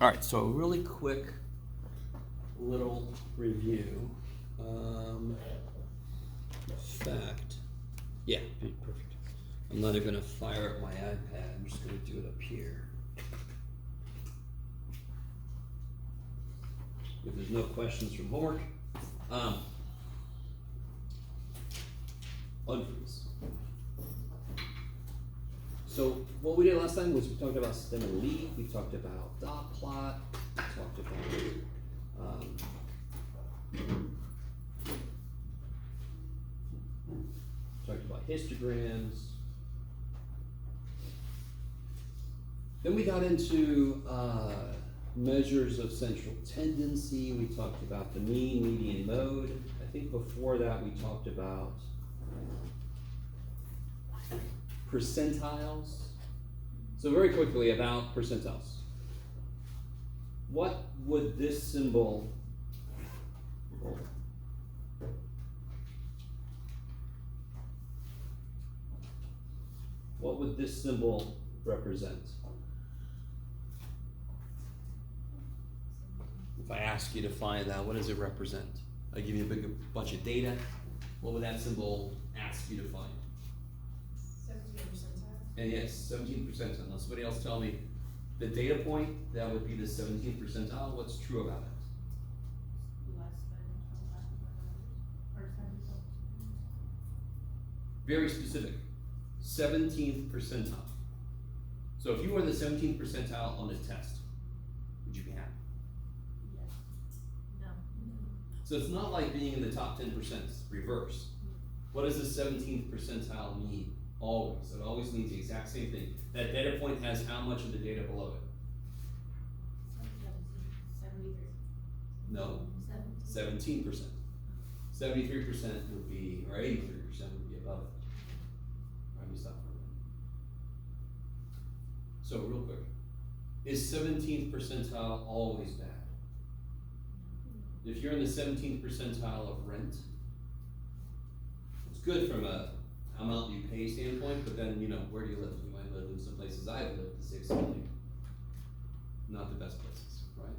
All right, so a really quick little review. Fact, yeah, perfect. I'm not even gonna fire up my iPad, I'm just gonna do it up here. If there's no questions from homework, unfreeze. So what we did last time was we talked about stem and leaf, we talked about dot plot, we talked about histograms. Then we got into measures of central tendency. We talked about the mean, median, mode. I think before that we talked about percentiles. So very quickly about percentiles. What would this symbol represent? If I ask you to find that, what does it represent? I give you a big bunch of data. What would that symbol ask you to find? 17 percentile. And yes, 17 percentile. Now somebody else tell me the data point that would be the 17th percentile. What's true about it? Less than 25 or 10. Very specific. 17th percentile. So if you were in the 17th percentile on a test, would you be happy? Yes. No. So it's not like being in the top 10%, reverse. What does the 17th percentile mean? Always. It always means the exact same thing. That data point has how much of the data below it? 73. No. 17%. 73% would be, or 83% would be above it. Let me stop for a minute. So real quick, is 17th percentile always bad? If you're in the 17th percentile of rent, it's good from a amount you pay standpoint, but then, you know, where do you live? You might live in some places I've lived, the 6 million. Not the best places, right?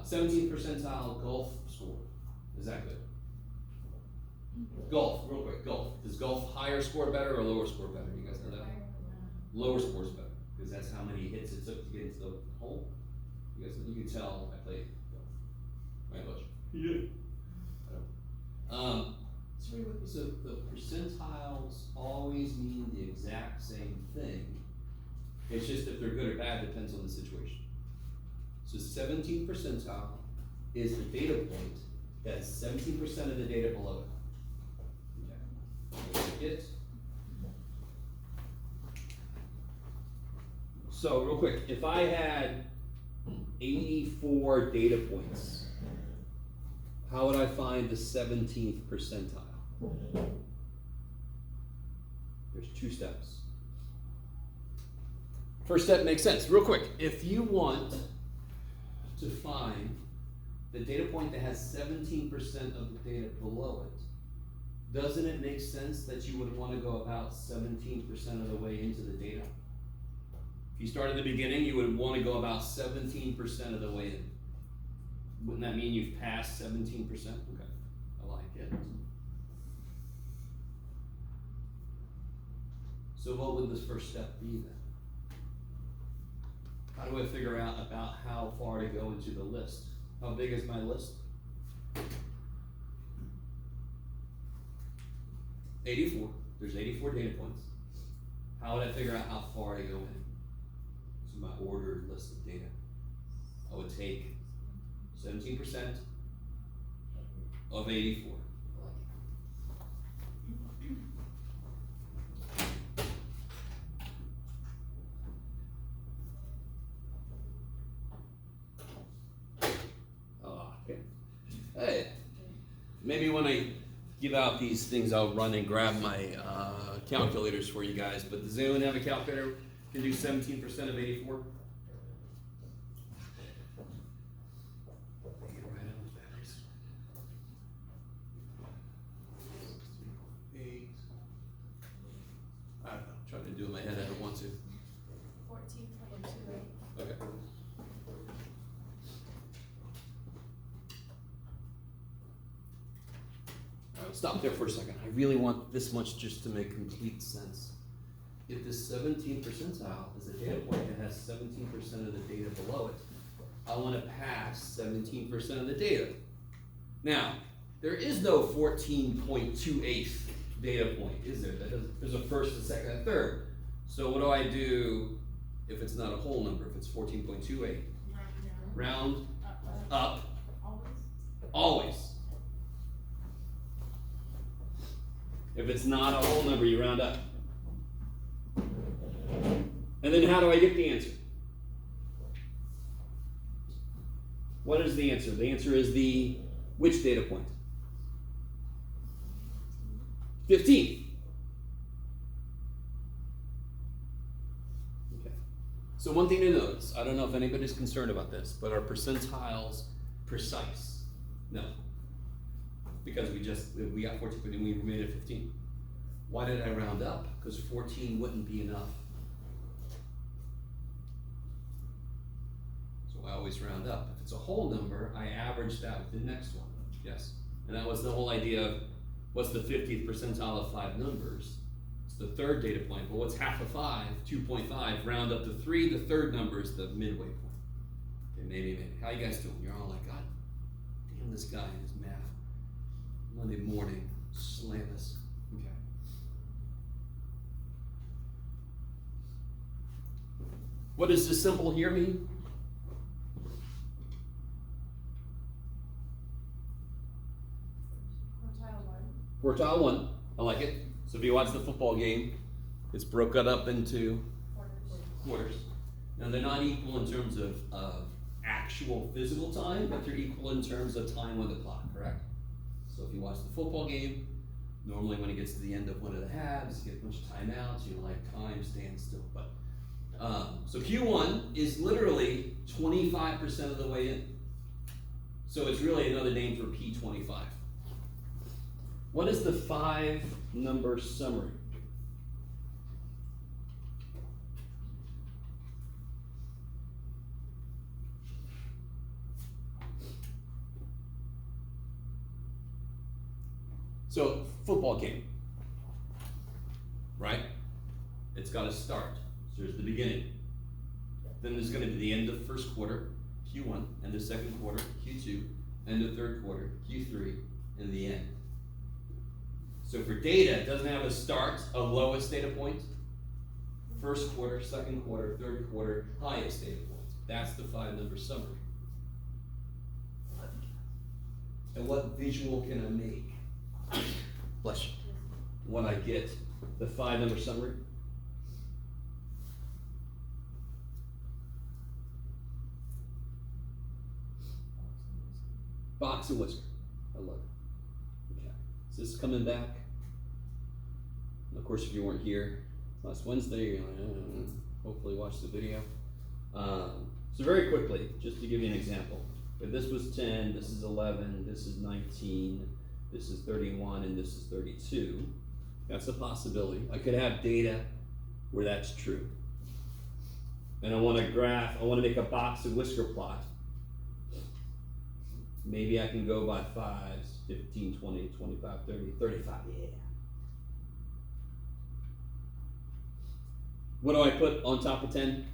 17th percentile golf score. Is that good? Golf, real quick, golf. Does golf higher score better or lower score better? You guys know that? Lower scores better, because that's how many hits it took to get into the hole. You guys, you can tell I played golf. Right, Bush? Yeah. So the percentiles always mean the exact same thing. It's just if they're good or bad depends on the situation. So 17th percentile is the data point that's 17% of the data below it. Okay. So real quick, if I had 84 data points, how would I find the 17th percentile? There's 2 steps. First step makes sense. Real quick, if you want to find the data point that has 17% of the data below it, doesn't it make sense that you would want to go about 17% of the way into the data? If you start at the beginning, you would want to go about 17% of the way in. Wouldn't that mean you've passed 17%? Okay, I like it. So what would this first step be then? How do I figure out about how far to go into the list? How big is my list? 84. There's 84 data points. How would I figure out how far to go in? So my ordered list of data. I would take 17% of 84. Okay. Hey, maybe when I give out these things, I'll run and grab my calculators for you guys. But does anyone have a calculator? Can do 17% of 84? I don't know. I'm trying to do it in my head. I don't want to. 14.28. Okay. stop there for a second. I really want this much just to make complete sense. If this 17th percentile is a data point that has 17% of the data below it, I want to pass 17% of the data. Now, there is no 14.28 data point, is there? There's a first, a second, a third. So what do I do if it's not a whole number, if it's 14.28? Round up. Always. If it's not a whole number, you round up. And then how do I get the answer? What is the answer? The answer is the which data point? 15. Okay. So one thing to notice, I don't know if anybody's concerned about this, but are percentiles precise? No. Because we got 14, but we made it 15. Why did I round up? Because 14 wouldn't be enough. So I always round up. If it's a whole number, I average that with the next one. Yes? And that was the whole idea of what's the 50th percentile of 5 numbers? It's the third data point. But what's half of 5? 2.5. Round up to 3. The third number is the midway point. Okay, maybe. How you guys doing? You're all like, God damn, this guy and his math. Monday morning, slam us. Okay. What does this symbol here mean? Quartile 1. I like it. So if you watch the football game, it's broken up into quarters. Now they're not equal in terms of actual physical time, but they're equal in terms of time on the clock, correct? So if you watch the football game, normally when it gets to the end of one of the halves, you get a bunch of timeouts, time stands still. But so Q1 is literally 25% of the way in. So it's really another name for P25. What is the 5-number summary? So, football game, right? It's got to start. So there's the beginning. Then there's going to be the end of first quarter, Q1, end of second quarter, Q2, end of third quarter, Q3, and the end. So for data, it doesn't have a start, a lowest data point, first quarter, second quarter, third quarter, highest data point. That's the 5-number summary. And what visual can I make? Bless you. When I get the 5-number summary. Box and whisker. I love it. Okay. Is this coming back? And of course, if you weren't here last Wednesday, hopefully watch the video. So very quickly, just to give you an example. If this was 10, this is 11, this is 19, this is 31, and this is 32. That's a possibility. I could have data where that's true. And I want to graph, I want to make a box and whisker plot. Maybe I can go by 5s, 15, 20, 25, 30, 35, yeah. What do I put on top of 10?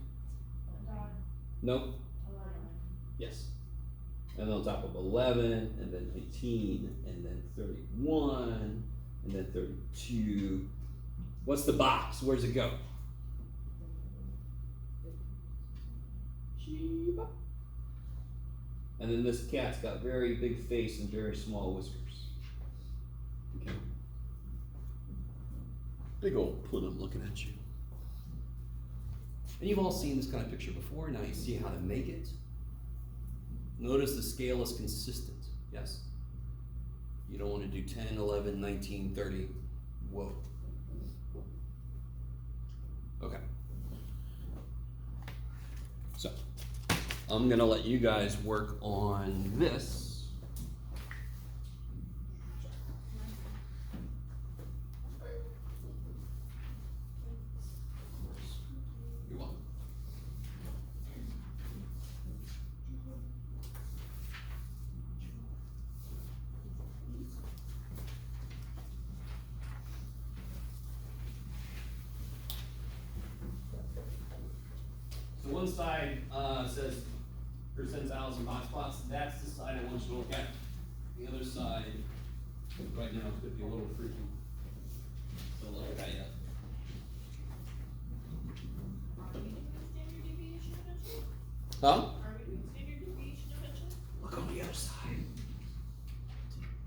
Nope. Yes. And then on top of 11, and then 19, and then 31, and then 32. What's the box? Where's it go? And then this cat's got very big face and very small whiskers. Okay. Big old Pluto looking at you. And you've all seen this kind of picture before. Now you see how to make it. Notice the scale is consistent. Yes? You don't want to do 10, 11, 19, 30. Whoa. Okay. So, I'm going to let you guys work on this. You're welcome. one side, says percentiles and box plots, that's the side I want you to look at. The other side, right now, could be a little freaky. So look at that yet. Are we doing standard deviation eventually? Huh? Are we doing standard deviation eventually? Look on the other side.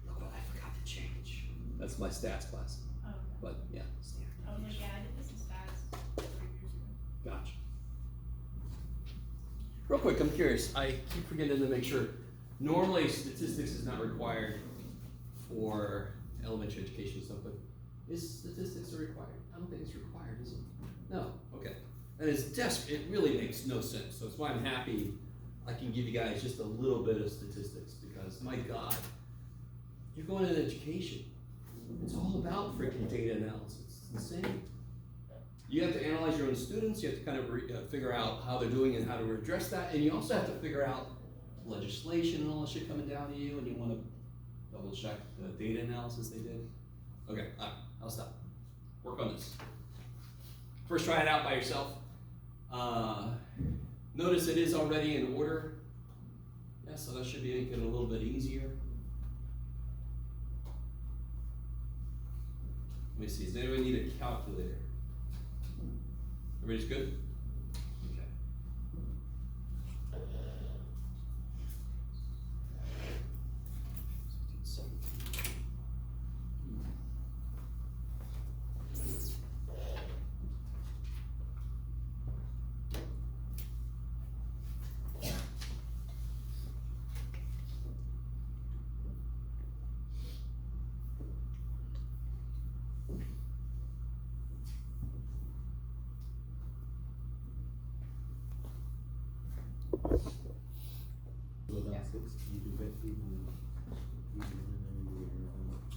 Look what I forgot to change. That's my stats class, Oh, okay. but yeah. Standard I was like, deviation. yeah, I did this in stats 3 years ago. Gotcha. Real quick, I'm curious. I keep forgetting to make sure. Normally, statistics is not required for elementary education stuff, but is statistics required? I don't think it's required, is it? No. Okay. And it's it really makes no sense. So that's why I'm happy I can give you guys just a little bit of statistics because my God, you're going into education. It's all about freaking data analysis. It's insane. You have to analyze your own students. You have to kind of figure out how they're doing and how to address that. And you also have to figure out legislation and all that shit coming down to you. And you want to double check the data analysis they did. Okay, all right, I'll stop. Work on this. First, try it out by yourself. Notice it is already in order. Yeah, so that should make it a little bit easier. Let me see, does anyone need a calculator? Everybody's good? Okay.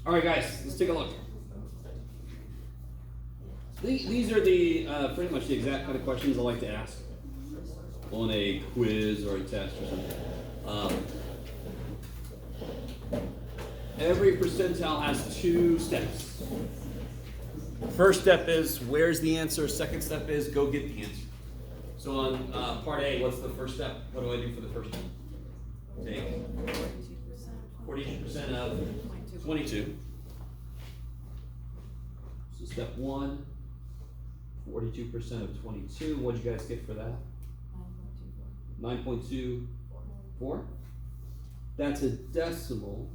All right, guys, let's take a look. These are the pretty much the exact kind of questions I like to ask on a quiz or a test or something. Every percentile has 2 steps. First step is where's the answer. Second step is go get the answer. So on part A, what's the first step? What do I do for the first one? Take 42% of 22. So step 1, 42% of 22. What'd you guys get for that? 9.24. That's a decimal.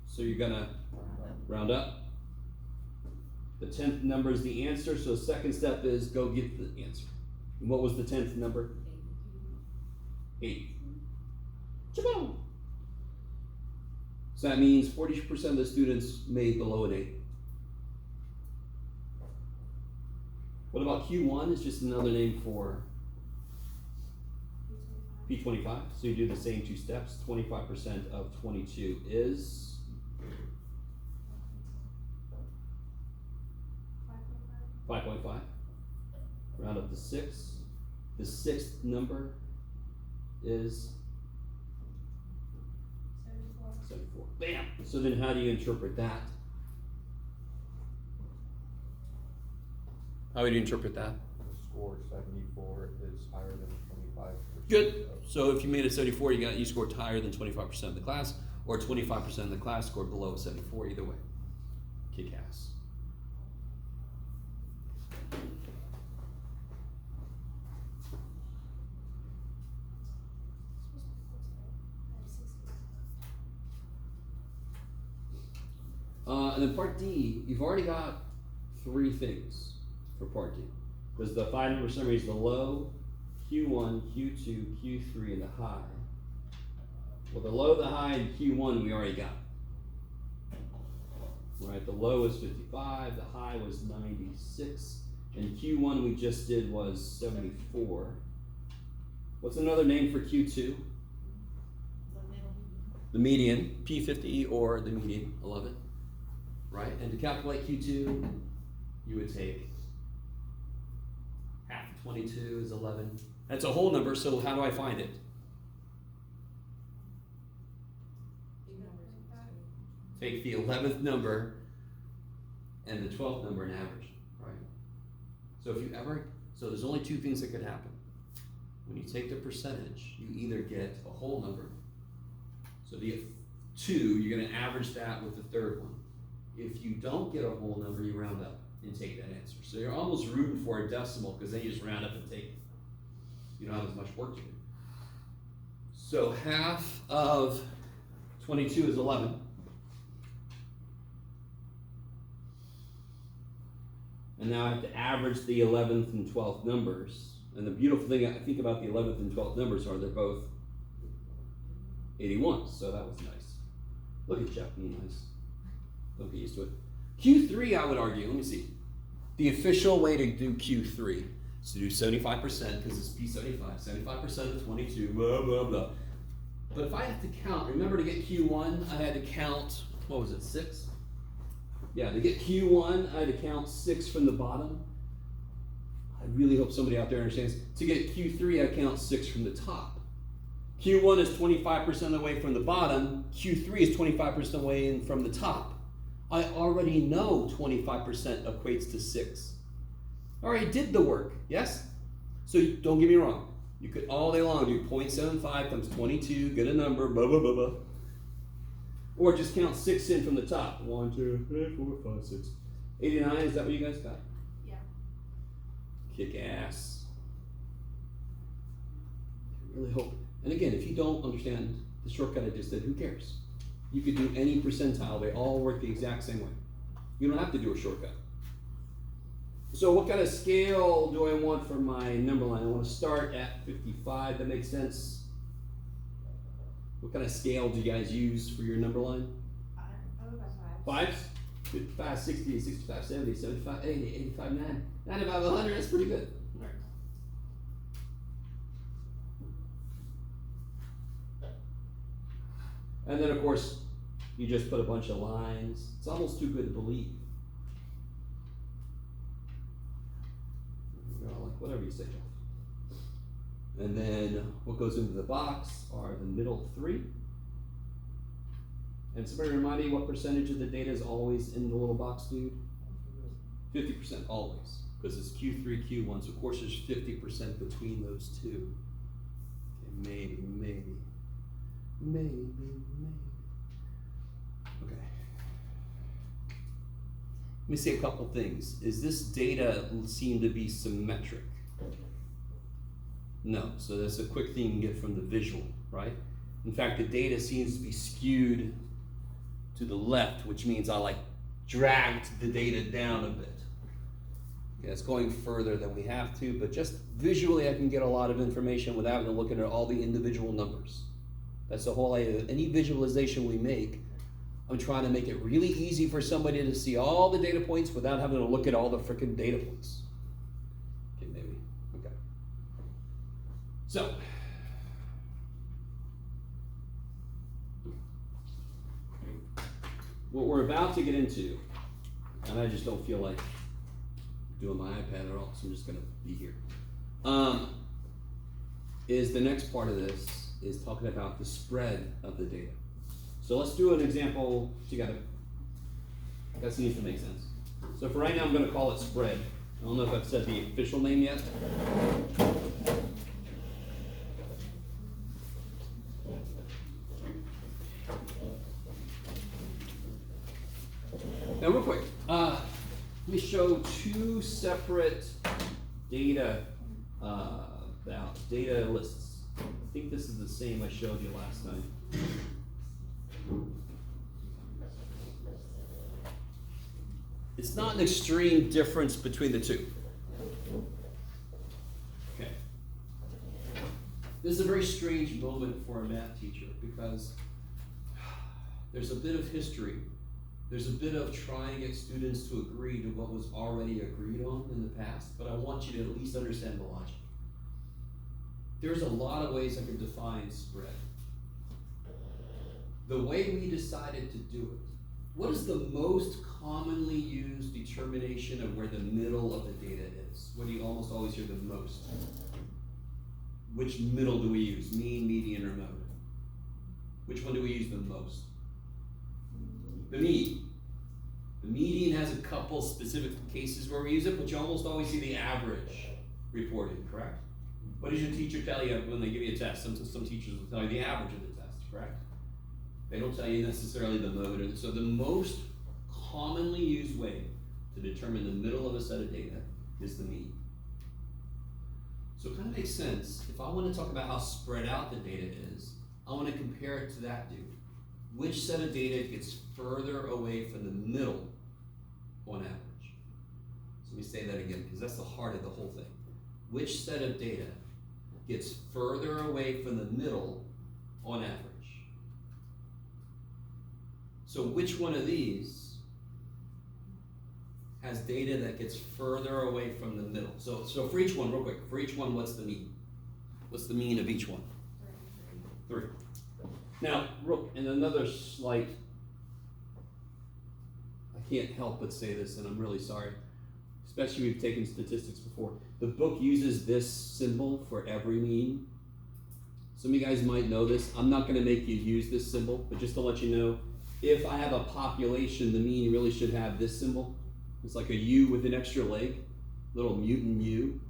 So you're gonna round up. The 10th number is the answer. So second step is go get the answer. And what was the 10th number? 8. Chaboom! So that means 40% of the students made below an 8. What about Q1? It's just another name for P25. So you do the same 2 steps. 25% of 22 is 5.5. Round up to 6. The 6th number is 74. Bam! So then how do you interpret that? How would you interpret that? The score 74 is higher than 25%. Good. So if you made a 74, you scored higher than 25% of the class, or 25% of the class scored below a 74. Either way, kick ass. And then part D, you've already got 3 things for part D. Because the 5-number summary is the low, Q1, Q2, Q3, and the high. Well, the low, the high, and Q1 we already got. Right, the low was 55, the high was 96, and Q1 we just did was 74. What's another name for Q2? The median, P50 or the median, 11. Right, and to calculate Q2, you would take half of 22 is 11. That's a whole number, so how do I find it? Take the 11th number and the 12th number and average, right? So if you ever, so there's only 2 things that could happen. when you take the percentage, you either get a whole number. So if you get 2, you're gonna average that with the third one. If you don't get a whole number, you round up and take that answer. So you're almost rooting for a decimal, because then you just round up and take it. You don't have as much work to do. So half of 22 is 11. And now I have to average the 11th and 12th numbers. And the beautiful thing I think about the 11th and 12th numbers are they're both 81. So that was nice. Look at Jeff being nice. Don't get used to it. Q3, I would argue, let me see. The official way to do Q3 is to do 75%, because it's P75, 75% of 22, blah, blah, blah. But if I have to count, remember to get Q1, I had to count, what was it, 6? Yeah, to get Q1, I had to count 6 from the bottom. I really hope somebody out there understands. To get Q3, I count 6 from the top. Q1 is 25% away from the bottom. Q3 is 25% away in from the top. I already know 25% equates to 6. I already did the work, yes? So don't get me wrong. You could all day long do 0.75 times 22, get a number, blah, blah, blah, blah. Or just count 6 in from the top. 1, 2, 3, 4, 5, 6. 89, is that what you guys got? Yeah. Kick ass. I really hope. And again, if you don't understand the shortcut I just did, who cares? You could do any percentile. They all work the exact same way. You don't have to do a shortcut. So what kind of scale do I want for my number line? I want to start at 55. That makes sense. What kind of scale do you guys use for your number line? I would buy 5. 5s? 55, 60, 65, 70, 75, 80, 85, 90, 95, 100. That's pretty good. All right. And then, of course, you just put a bunch of lines. It's almost too good to believe. You know, like whatever you say. And then what goes into the box are the middle 3. And somebody remind me what percentage of the data is always in the little box, dude? 50%, always. Because it's Q3, Q1, so of course there's 50% between those two. Okay, maybe. Okay. Let me say a couple things. Is this data seem to be symmetric? No, so that's a quick thing you can get from the visual, right? In fact, the data seems to be skewed to the left, which means I like dragged the data down a bit. Yeah, it's going further than we have to, but just visually I can get a lot of information without even looking at all the individual numbers. That's the whole idea. Any visualization we make, I'm trying to make it really easy for somebody to see all the data points without having to look at all the freaking data points. Okay, maybe. Okay. So, what we're about to get into, and I just don't feel like doing my iPad at all, so I'm just going to be here, is the next part of this is talking about the spread of the data. So let's do an example together. That seems to make sense. So for right now, I'm going to call it spread. I don't know if I've said the official name yet. Now, real quick, let me show 2 separate data data lists. I think this is the same I showed you last time. It's not an extreme difference between the two. Okay. This is a very strange moment for a math teacher because there's a bit of history. There's a bit of trying to get students to agree to what was already agreed on in the past, but I want you to at least understand the logic. There's a lot of ways I can define spread. The way we decided to do it, what is the most commonly used determination of where the middle of the data is? What do you almost always hear the most? Which middle do we use? Mean, median, or mode? Which one do we use the most? The mean. The median has a couple specific cases where we use it, but you almost always see the average reported, correct? What does your teacher tell you when they give you a test? Some teachers will tell you the average of the test, correct? They don't tell you necessarily the mode. So the most commonly used way to determine the middle of a set of data is the mean. So it kind of makes sense. If I want to talk about how spread out the data is, I want to compare it to that dude. Which set of data gets further away from the middle on average? So let me say that again, because that's the heart of the whole thing. Which set of data gets further away from the middle on average? So which one of these has data that gets further away from the middle? So for each one, real quick, for each one, what's the mean? What's the mean of each one? 3. Now, and another slight, I can't help but say this, and I'm really sorry, especially we've taken statistics before. The book uses this symbol for every mean. Some of you guys might know this. I'm not going to make you use this symbol, but just to let you know, if I have a population, the mean really should have this symbol. It's like a U with an extra leg, little mutant U.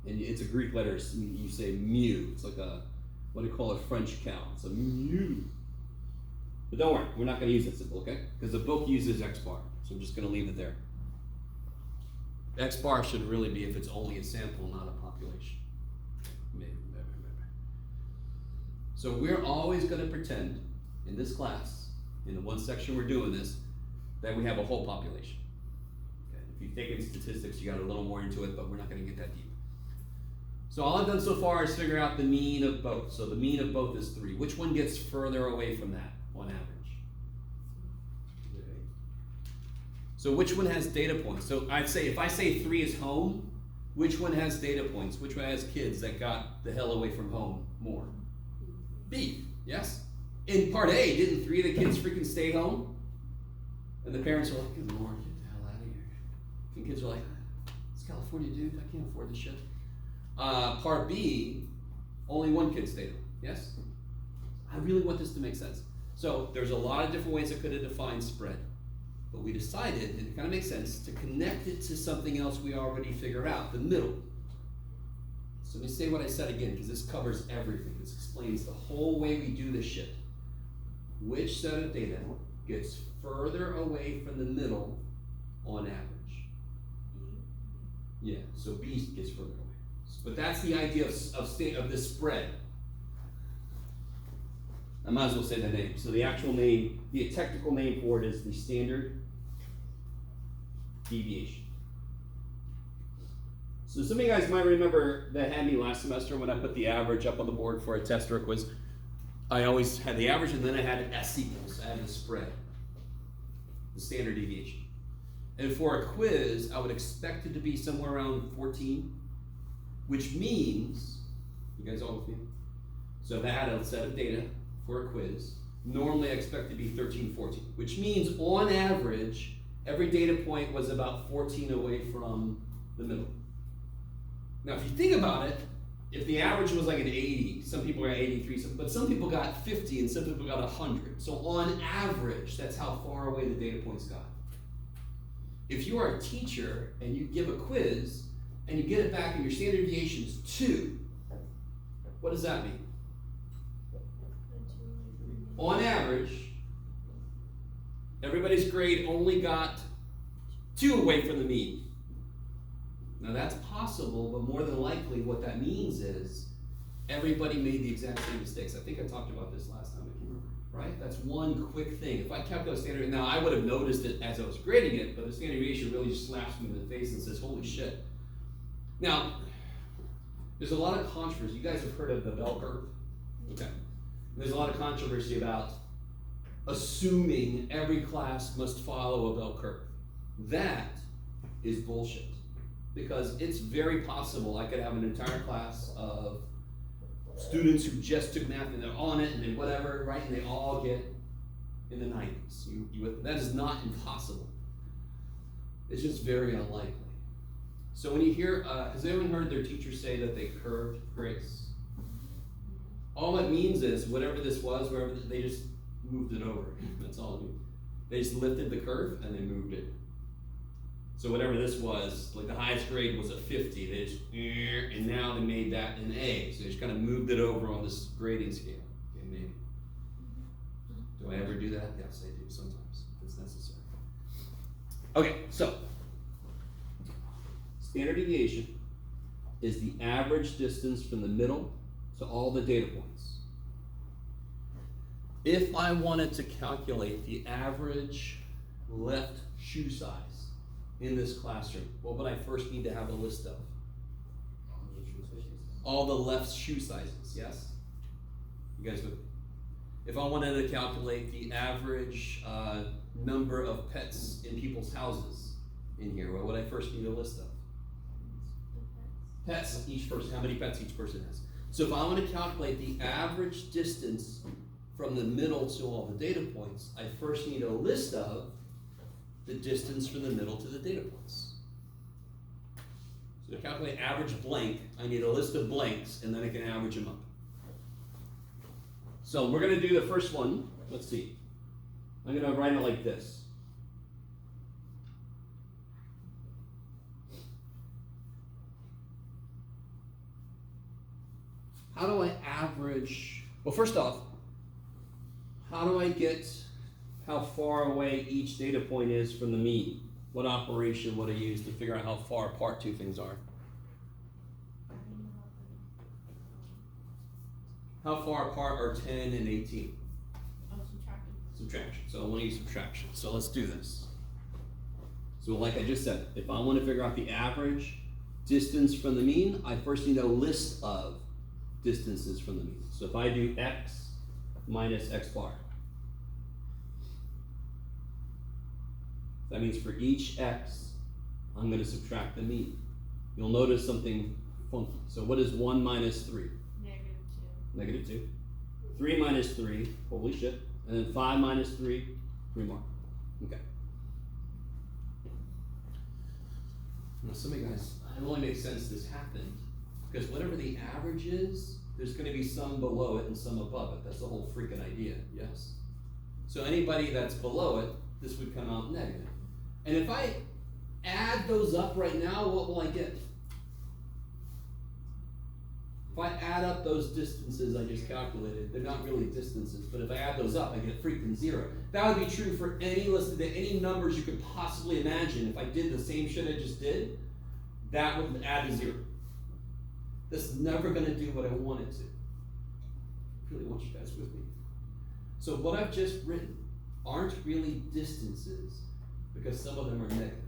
And it's a Greek letter, you say mu. It's like a, what do you call a French cow? It's a mu. But don't worry, we're not going to use that symbol, okay? Because the book uses X bar, so I'm just going to leave it there. X bar should really be if it's only a sample, not a population. Maybe. So we're always going to pretend in this class, in the one section we're doing this, that we have a whole population. Okay. If you've taken statistics, you got a little more into it, but we're not going to get that deep. So all I've done so far is figure out the mean of both. So the mean of both is 3. Which one gets further away from that on average? Okay. So which one has data points? So I'd say, if I say 3 is home, which one has data points? Which one has kids that got the hell away from home more? B, yes? In part A, didn't 3 of the kids freaking stay home? And the parents are like, good Lord, get the hell out of here. And kids are like, it's California, dude, I can't afford this shit. Part B, only 1 kid stayed home, yes? I really want this to make sense. So there's a lot of different ways I could have defined spread, but we decided, and it kind of makes sense, to connect it to something else we already figured out, the middle. So let me say what I said again, because this covers everything. This explains the whole way we do this shit. Which set of data gets further away from the middle on average? Yeah, so B gets further away. But that's the idea of the spread. I might as well say the name. So the actual name, the technical name for it is the standard deviation. So some of you guys might remember that had me last semester when I put the average up on the board for a test or a quiz. I always had the average and then I had S equals, I had the spread, the standard deviation. And for a quiz, I would expect it to be somewhere around 14. Which means, you guys all with me? So if I had a set of data for a quiz, normally I expect it to be 13, 14, which means on average, every data point was about 14 away from the middle. Now if you think about it, if the average was like an 80, some people got 83, but some people got 50 and some people got 100. So on average, that's how far away the data points got. If you are a teacher and you give a quiz, and you get it back and your standard deviation is 2, what does that mean? On average, everybody's grade only got 2 away from the mean. Now that's possible, but more than likely what that means is everybody made the exact same mistakes. I think I talked about this last time, I can remember, right? That's one quick thing. If I kept those standard, now I would have noticed it as I was grading it, but the standard deviation really just slaps me in the face and says, holy shit. Now, there's a lot of controversy. You guys have heard of the bell curve? Okay. There's a lot of controversy about assuming every class must follow a bell curve. That is bullshit. Because it's very possible I could have an entire class of students who just took math and they're on it and they whatever, right? And they all get in the 90s. That is not impossible. It's just very unlikely. So when you hear, has anyone heard their teacher say that they curved grades? All it means is whatever this was, wherever they just moved it over. That's all it means. They just lifted the curve and they moved it. So whatever this was, like the highest grade was a 50, they just, and now they made that an A. So they just kind of moved it over on this grading scale. Okay, maybe. Do I ever do that? Yes, I do sometimes. It's necessary. Okay, so standard deviation is the average distance from the middle to all the data points. If I wanted to calculate the average left shoe size in this classroom, what would I first need to have a list of? All the left shoe sizes, yes? You guys would? If I wanted to calculate the average number of pets in people's houses in here, what would I first need a list of? Pets, each person, how many pets each person has. So if I want to calculate the average distance from the middle to all the data points, I first need a list of the distance from the middle to the data points. So to calculate average blank, I need a list of blanks, and then I can average them up. So we're going to do the first one. Let's see. I'm going to write it like this. How do I average? Well, first off, how do I get how far away each data point is from the mean? What operation would I use to figure out how far apart two things are? How far apart are 10 and 18? Subtraction. So I want to use subtraction. So let's do this. So like I just said, if I want to figure out the average distance from the mean, I first need a list of distances from the mean. So if I do x minus x bar, that means for each x, I'm going to subtract the mean. You'll notice something funky. So what is 1 minus 3? Negative 2. 3 minus 3, holy shit. And then 5 minus 3, 3 more. Okay. Now some of you guys, it only makes sense this happened because whatever the average is, there's going to be some below it and some above it. That's the whole freaking idea, yes? So anybody that's below it, this would come out negative. And if I add those up right now, what will I get? If I add up those distances I just calculated, they're not really distances, but if I add those up, I get freaking 0. That would be true for any list, any numbers you could possibly imagine. If I did the same shit I just did, that would add to 0. That's never going to do what I want it to. I really want you guys with me. So what I've just written aren't really distances because some of them are negative.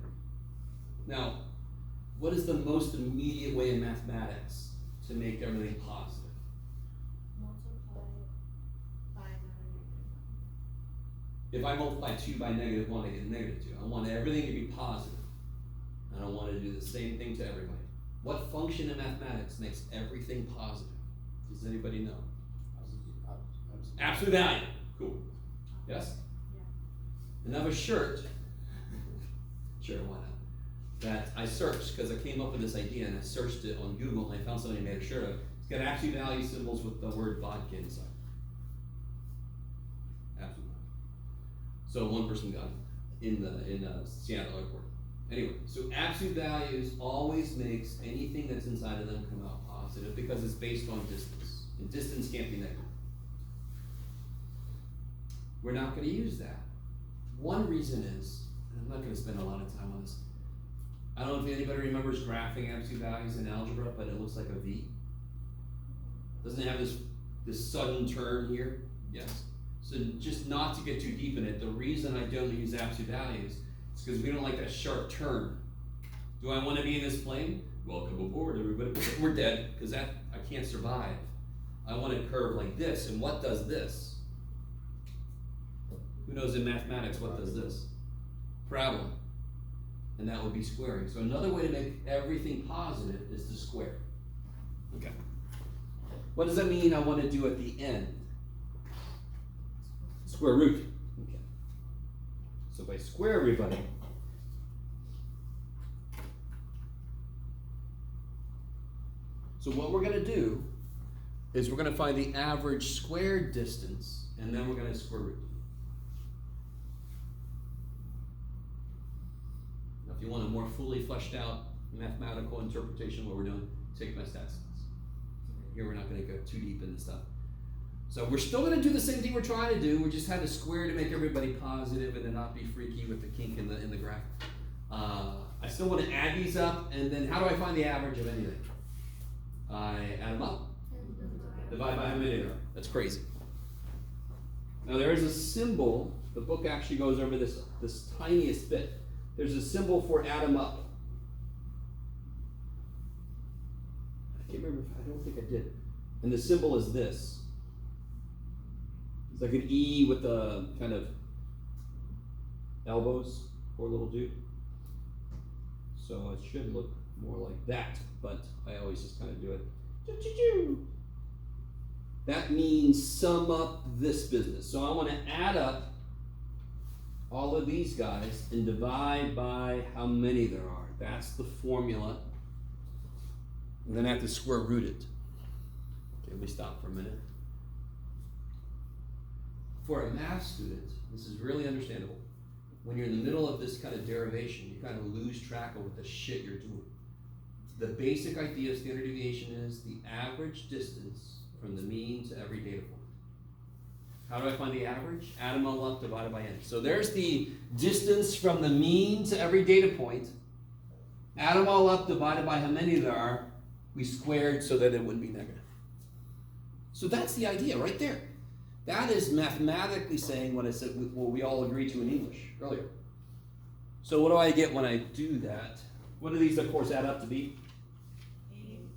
Now, what is the most immediate way in mathematics to make everything positive? Multiply by -1. If I multiply 2 by -1, I get -2. I want everything to be positive. And I want to do the same thing to everybody. What function in mathematics makes everything positive? Does anybody know? Absolute value. Cool. Yes? Yeah. And I have a shirt. Sure, why not? That I searched because I came up with this idea and I searched it on Google and I found somebody who made a shirt of it. It's got absolute value symbols with the word vodka inside. Absolute value. So one person got it in Seattle airport. Anyway, so absolute values always makes anything that's inside of them come out positive because it's based on distance. And distance can't be negative. We're not going to use that. One reason is, and I'm not going to spend a lot of time on this, I don't know if anybody remembers graphing absolute values in algebra, but it looks like a V. Doesn't it have this sudden turn here? Yes. So just not to get too deep in it, the reason I don't use absolute values is because we don't like that sharp turn. Do I want to be in this plane? Welcome aboard, everybody. We're dead, because I can't survive. I want a curve like this, and what does this? Who knows in mathematics what does this? Parabola. And that would be squaring. So another way to make everything positive is to square. Okay. What does that mean I want to do at the end? Square root. Okay. So if I square everybody, so what we're going to do is we're going to find the average squared distance, and then we're going to square root. Now, if If you want a more fully fleshed out mathematical interpretation of what we're doing, take my stats class. Here we're not going to go too deep into stuff. So we're still going to do the same thing we're trying to do. We just had a square to make everybody positive and to not be freaky with the kink in the graph. I still want to add these up, and then how do I find the average of anything? I add them up. Divide by how many there are. That's crazy. Now there is a symbol. The book actually goes over this tiniest bit. There's a symbol for add them up. I can't remember. I don't think I did. And the symbol is this. It's like an E with the kind of elbows. Poor little dude. So it should look more like that, but I always just kind of do it. That means sum up this business. So I want to add up all of these guys and divide by how many there are. That's the formula. And then I have to square root it. Okay, let me stop for a minute. For a math student, this is really understandable. When you're in the middle of this kind of derivation, you kind of lose track of what the shit you're doing. The basic idea of standard deviation is the average distance from the mean to every data point. How do I find the average? Add them all up divided by n. So there's the distance from the mean to every data point. Add them all up divided by how many there are. We squared so that it wouldn't be negative. So that's the idea right there. That is mathematically saying what I said, what we all agreed to in English earlier. So what do I get when I do that? What do these, of course, add up to be?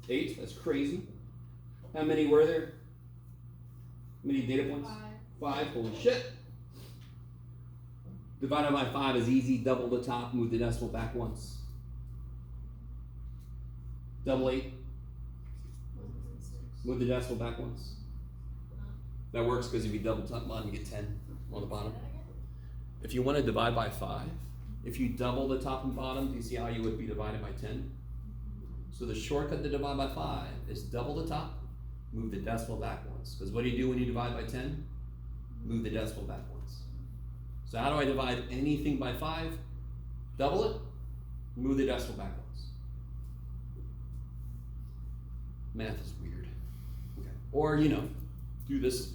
8. That's crazy. How many were there? How many data points? 5. Holy shit. Divided by 5 is easy. Double the top, move the decimal back once. Double 8. Move the decimal back once. That works because if you double top bottom, you get 10 on the bottom. If you want to divide by 5, if you double the top and bottom, do you see how you would be divided by 10? So the shortcut to divide by 5 is double the top, move the decimal back once. Because what do you do when you divide by 10? Move the decimal back once. So how do I divide anything by 5? Double it, move the decimal back once. Math is weird. Okay. Or, do this.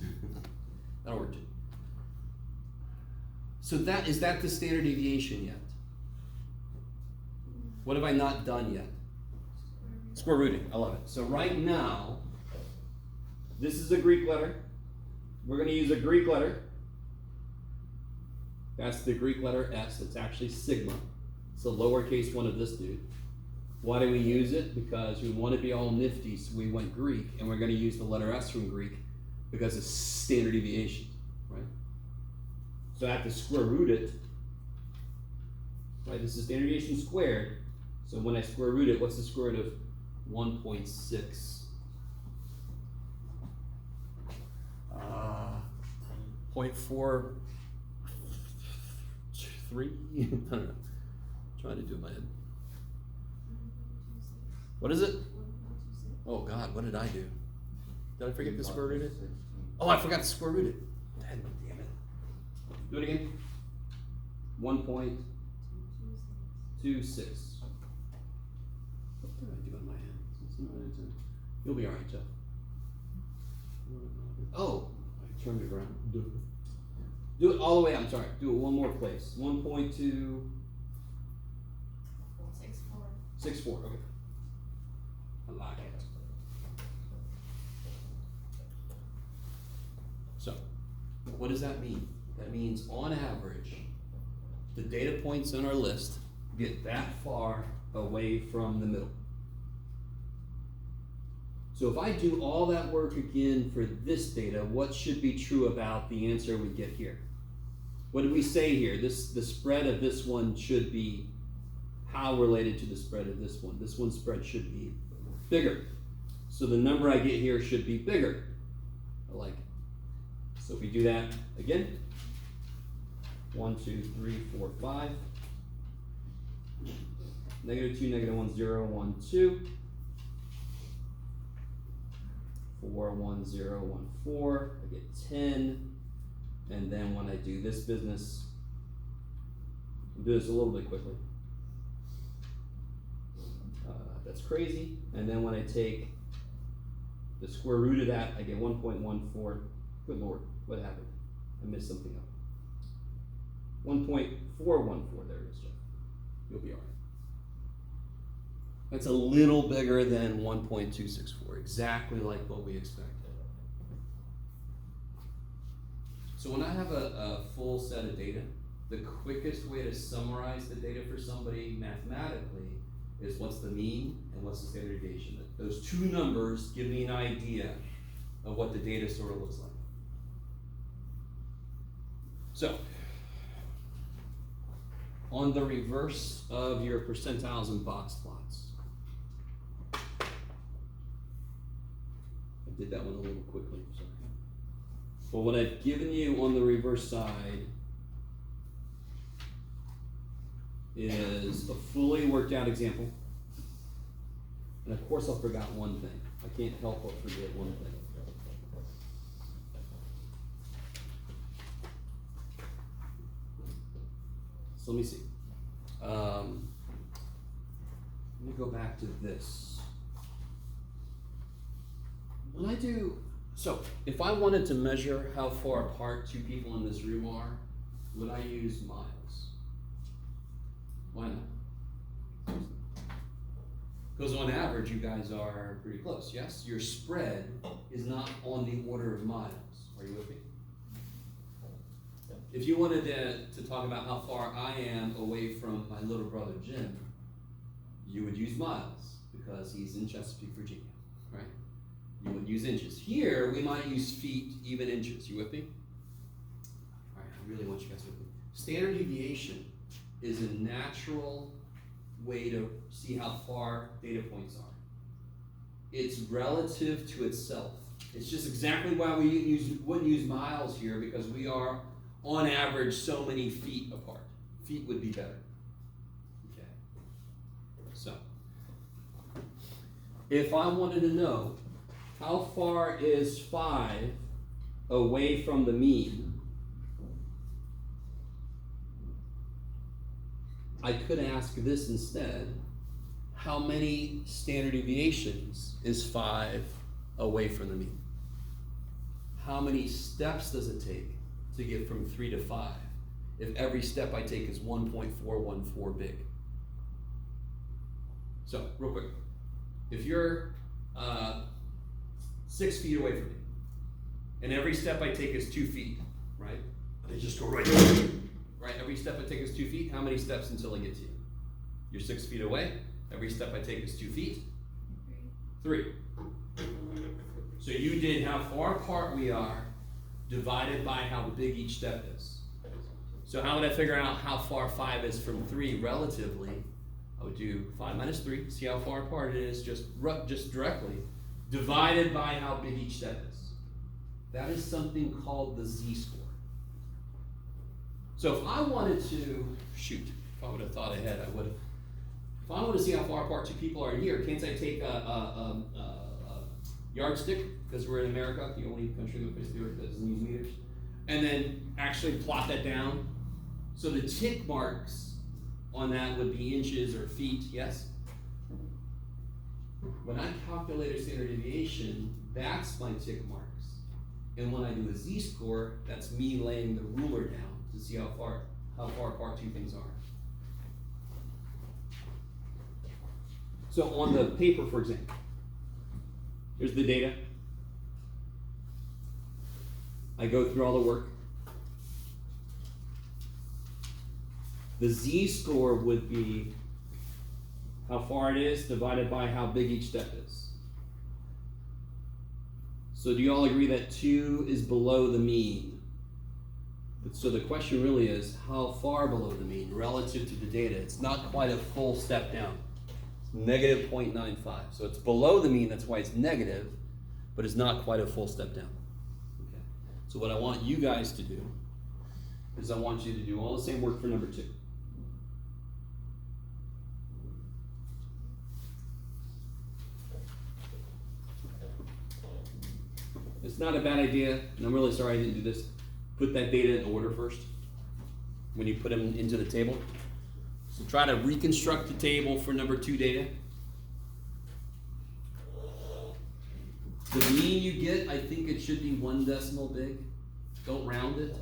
That'll work too. So is that the standard deviation yet? What have I not done yet? Square rooting. I love it. So right now, this is a Greek letter. We're going to use a Greek letter. That's the Greek letter S. It's actually sigma. It's the lowercase one of this dude. Why do we use it? Because we want to be all nifty, so we went Greek, and we're going to use the letter S from Greek because it's standard deviation, right? So I have to square root it, right? This is standard deviation squared. So when I square root it, what's the square root of 1.6? 0.4. 3? I don't know. I'm trying to do it in my head. What is it? Oh God, what did I do? Did I forget to square root it? Oh, I forgot to square root it. Damn it. Do it again. 1.26. What did I do in my head? You'll be alright, Jeff. Oh, I turned it around. Do it all the way. I'm sorry. Do it one more place. 1.264. 64. Okay. I like it. So, what does that mean? That means, on average, the data points on our list get that far away from the middle. So if I do all that work again for this data, what should be true about the answer we get here? What did we say here? The spread of this one should be how related to the spread of this one? This one's spread should be bigger. So the number I get here should be bigger. I like it. So if we do that again, 1, 2, 3, 4, 5. -2, -1, 0, 1, 2. 4, 1, 0, 1, 4. I get 10. And then when I do this business, I'll do this a little bit quickly. That's crazy. And then when I take the square root of that, I get 1.14. Good Lord, what happened? I missed something up. 1.414, there it is, Jeff. You'll be all right. That's a little bigger than 1.264, exactly like what we expected. So when I have a full set of data, the quickest way to summarize the data for somebody mathematically is what's the mean and what's the standard deviation. Those two numbers give me an idea of what the data sort of looks like. So, on the reverse of your percentiles and box plots, I did that one a little quickly, sorry. But what I've given you on the reverse side is a fully worked out example. And of course I forgot one thing. I can't help but forget one thing. So let me see. Let me go back to this. When I do, so if I wanted to measure how far apart two people in this room are, would I use miles? Why not? Because on average, you guys are pretty close, yes? Your spread is not on the order of miles. Are you with me? If you wanted to talk about how far I am away from my little brother Jim, you would use miles because he's in Chesapeake, Virginia, right? You would use inches. Here, we might use feet, even inches. You with me? All right, I really want you guys with me. Standard deviation is a natural way to see how far data points are. It's relative to itself. It's just exactly why we wouldn't use miles here, because we are, on average, so many feet apart. Feet would be better. Okay. So, if I wanted to know how far is 5 away from the mean, I could ask this instead: how many standard deviations is 5 away from the mean? How many steps does it take to get from 3 to 5 if every step I take is 1.414 big? So, real quick, if you're 6 feet away from me, and every step I take is 2 feet, right? I just go right there. Right, every step I take is 2 feet. How many steps until I get to you? You're 6 feet away. Every step I take is 2 feet. 3. So you did how far apart we are divided by how big each step is. So how would I figure out how far 5 is from 3 relatively? I would do 5 minus 3, see how far apart it is, just directly, divided by how big each step is. That is something called the z-score. So if I wanted to, if I would have thought ahead, I would have. If I want to see how far apart two people are here, can't I take a yardstick, because we're in America, the only country in the face of the earth that doesn't use meters, and then actually plot that down? So the tick marks on that would be inches or feet, yes? When I calculate a standard deviation, that's my tick marks. And when I do a z-score, that's me laying the ruler down to see how far apart two things are. So on the paper, for example, here's the data. I go through all the work. The z-score would be how far it is divided by how big each step is. So do you all agree that 2 is below the mean? So the question really is, how far below the mean relative to the data? It's not quite a full step down. It's negative 0.95. So it's below the mean, that's why it's negative, but it's not quite a full step down. Okay. So what I want you guys to do is I want you to do all the same work for number 2. It's not a bad idea, and I'm really sorry I didn't do this. Put that data in order first when you put them into the table. So try to reconstruct the table for number 2 data. The mean you get, I think it should be 1 decimal big. Don't round it.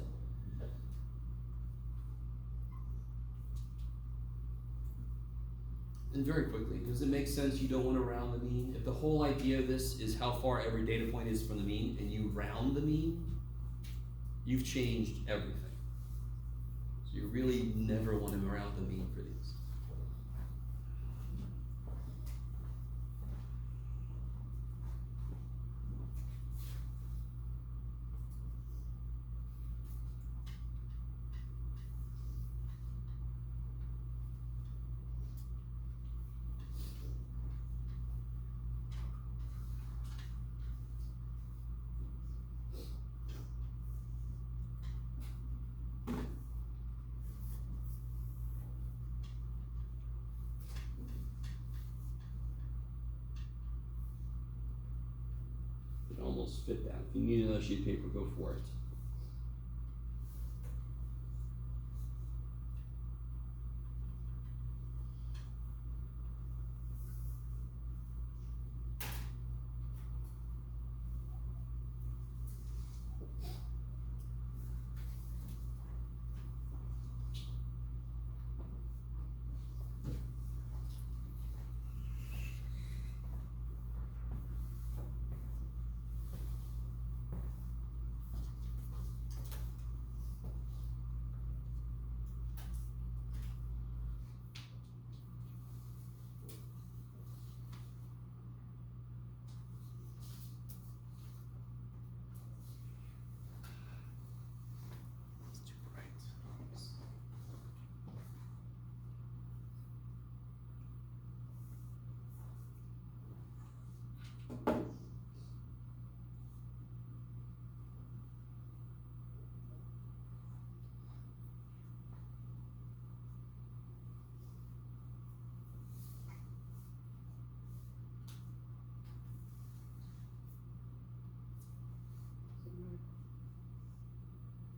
And very quickly, does it make sense you don't want to round the mean? If the whole idea of this is how far every data point is from the mean, and you round the mean, you've changed everything. So you really never want to round the mean for these. It almost fit that. If you need another sheet of paper, go for it. It's too bright.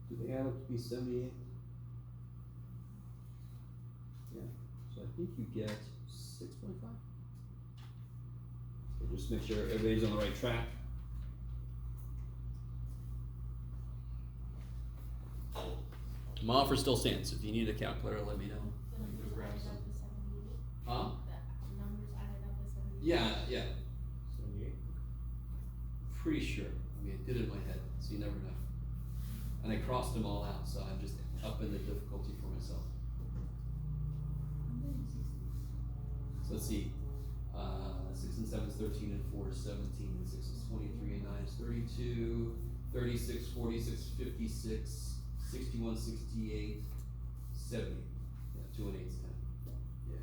Do they add up to be 78? Yeah, so I think you get 6.5. So just make sure everybody's on the right track. My offer still stands. If you need a calculator, let me know. The numbers added up to 78. Huh? The numbers added up to 78. Yeah. 78. Pretty sure. I mean, I did it in my head, so you never know. And I crossed them all out, so I'm just upping the difficulty for myself. So let's see. 6 and 7 is 13 and 4 is 17, and 6 is 23 and 9 is 32, 36, 46, 56, 61, 68, 70. Yeah, 2 and 8 is 10. Yeah.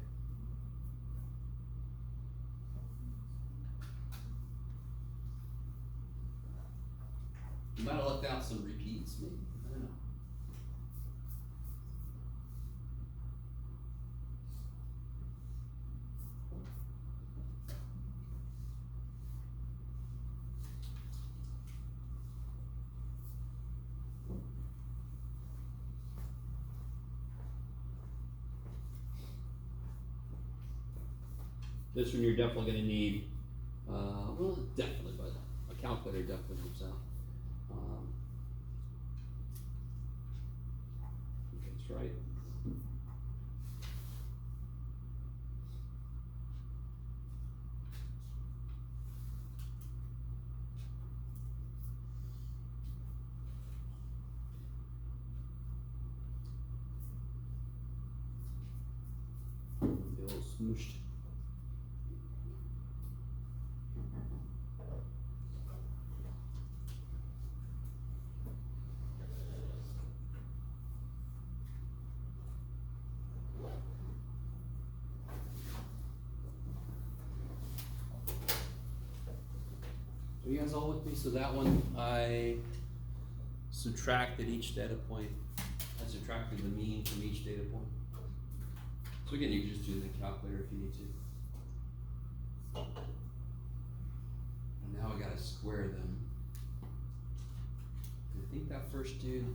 You might have left out some repeats, maybe. I don't know. This one you're definitely going to need, well, definitely, but a calculator definitely helps out. Okay, that's right. The old smooshed. Are you guys all with me? So that one, I subtracted each data point. I subtracted the mean from each data point. So again, you can just do it in the calculator if you need to. And now I gotta square them. I think that first dude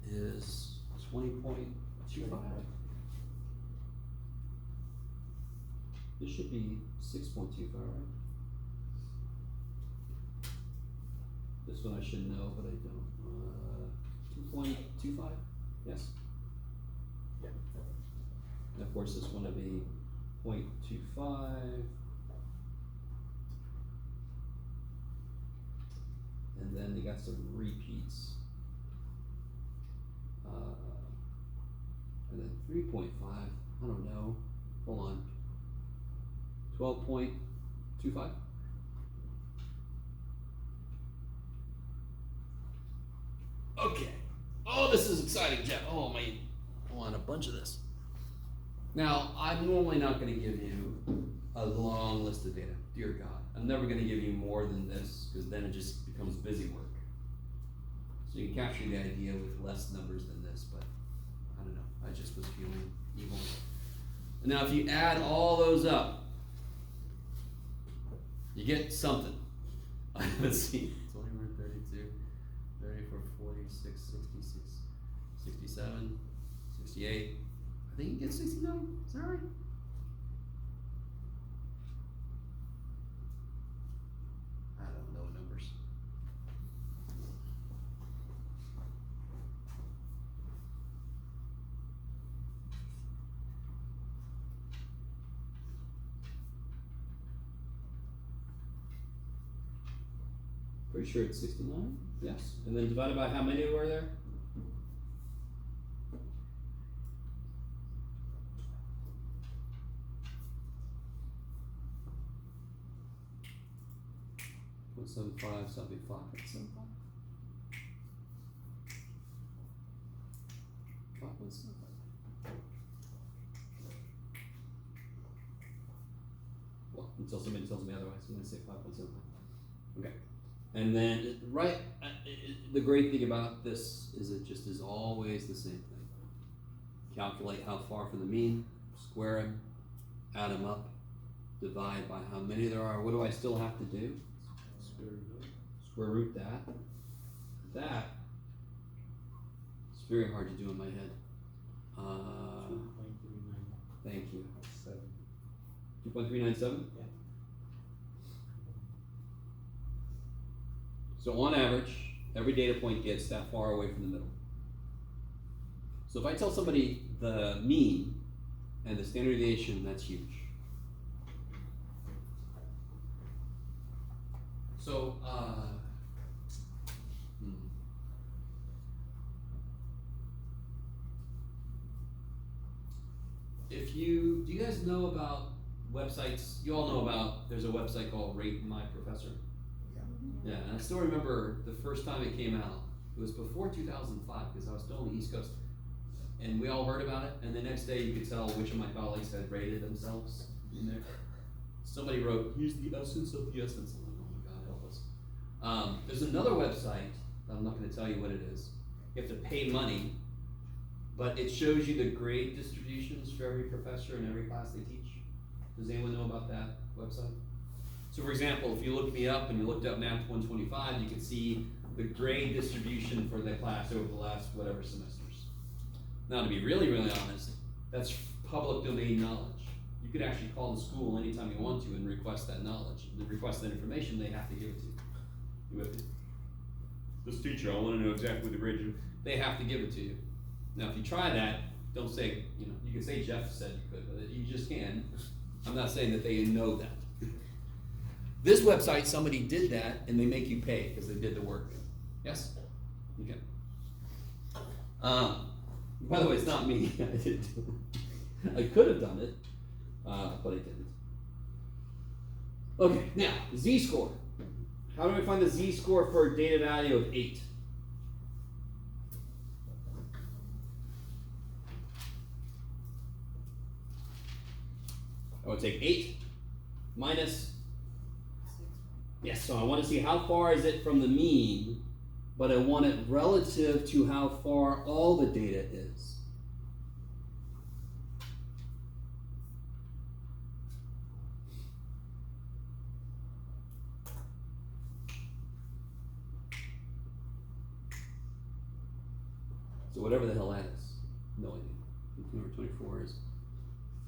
is 20.25. This should be 6.25, right? one I should know, but I don't. 2.25, yes? Yeah. And of course, this one will be 0.25. And then they got some repeats. And then 3.5, I don't know. Hold on. 12.25? Okay. Oh, this is exciting, Jeff. Oh, man. I want a bunch of this. Now, I'm normally not going to give you a long list of data. Dear God. I'm never going to give you more than this, because then it just becomes busy work. So you can capture the idea with less numbers than this, but I don't know. I just was feeling evil. And now if you add all those up, you get something. Let's see. 21, 32, 34, 46, 66, 67, 68. I think you get 69. Is that right? I don't know numbers. Pretty sure it's 69, yes. And then divided by how many were there? Point 75, so that'd be 5.75. 5.75. Well, until somebody tells me otherwise, I'm gonna say 5.75. Okay. And then, right, the great thing about this is it just is always the same thing. Calculate how far from the mean, square them, add them up, divide by how many there are. What do I still have to do? Square root that. That is very hard to do in my head. 2.39. Thank you. 7. 2.397? Yeah. So on average, every data point gets that far away from the middle. So if I tell somebody the mean and the standard deviation, that's huge. So, do you guys know about websites? You all know about, there's a website called Rate My Professor. Yeah, and I still remember the first time it came out. It was before 2005 because I was still on the East Coast. And we all heard about it, and the next day you could tell which of my colleagues had rated themselves in there. Somebody wrote, here's the essence of the essence. I'm like, oh my God, help us. There's another website, I'm not going to tell you what it is. You have to pay money, but it shows you the grade distributions for every professor in every class they teach. Does anyone know about that website? So for example, if you looked me up and you looked up Math 125, you could see the grade distribution for the class over the last whatever semesters. Now to be really, really honest, that's public domain knowledge. You could actually call the school anytime you want to and request that knowledge. To request that information, they have to give it to you. You with me? This teacher, I want to know exactly the grade. They have to give it to you. Now if you try that, don't say, you can say Jeff said you could, but you just can. I'm not saying that they know that. This website, somebody did that, and they make you pay because they did the work. Yes? Okay. By the way, it's not me. I didn't do it. I could have done it, but I didn't. Okay, now, z-score. How do I find the z-score for a data value of 8? I would take 8 minus. Yes, so I want to see how far is it from the mean, but I want it relative to how far all the data is. So whatever the hell that is, no idea. 15 over 24 is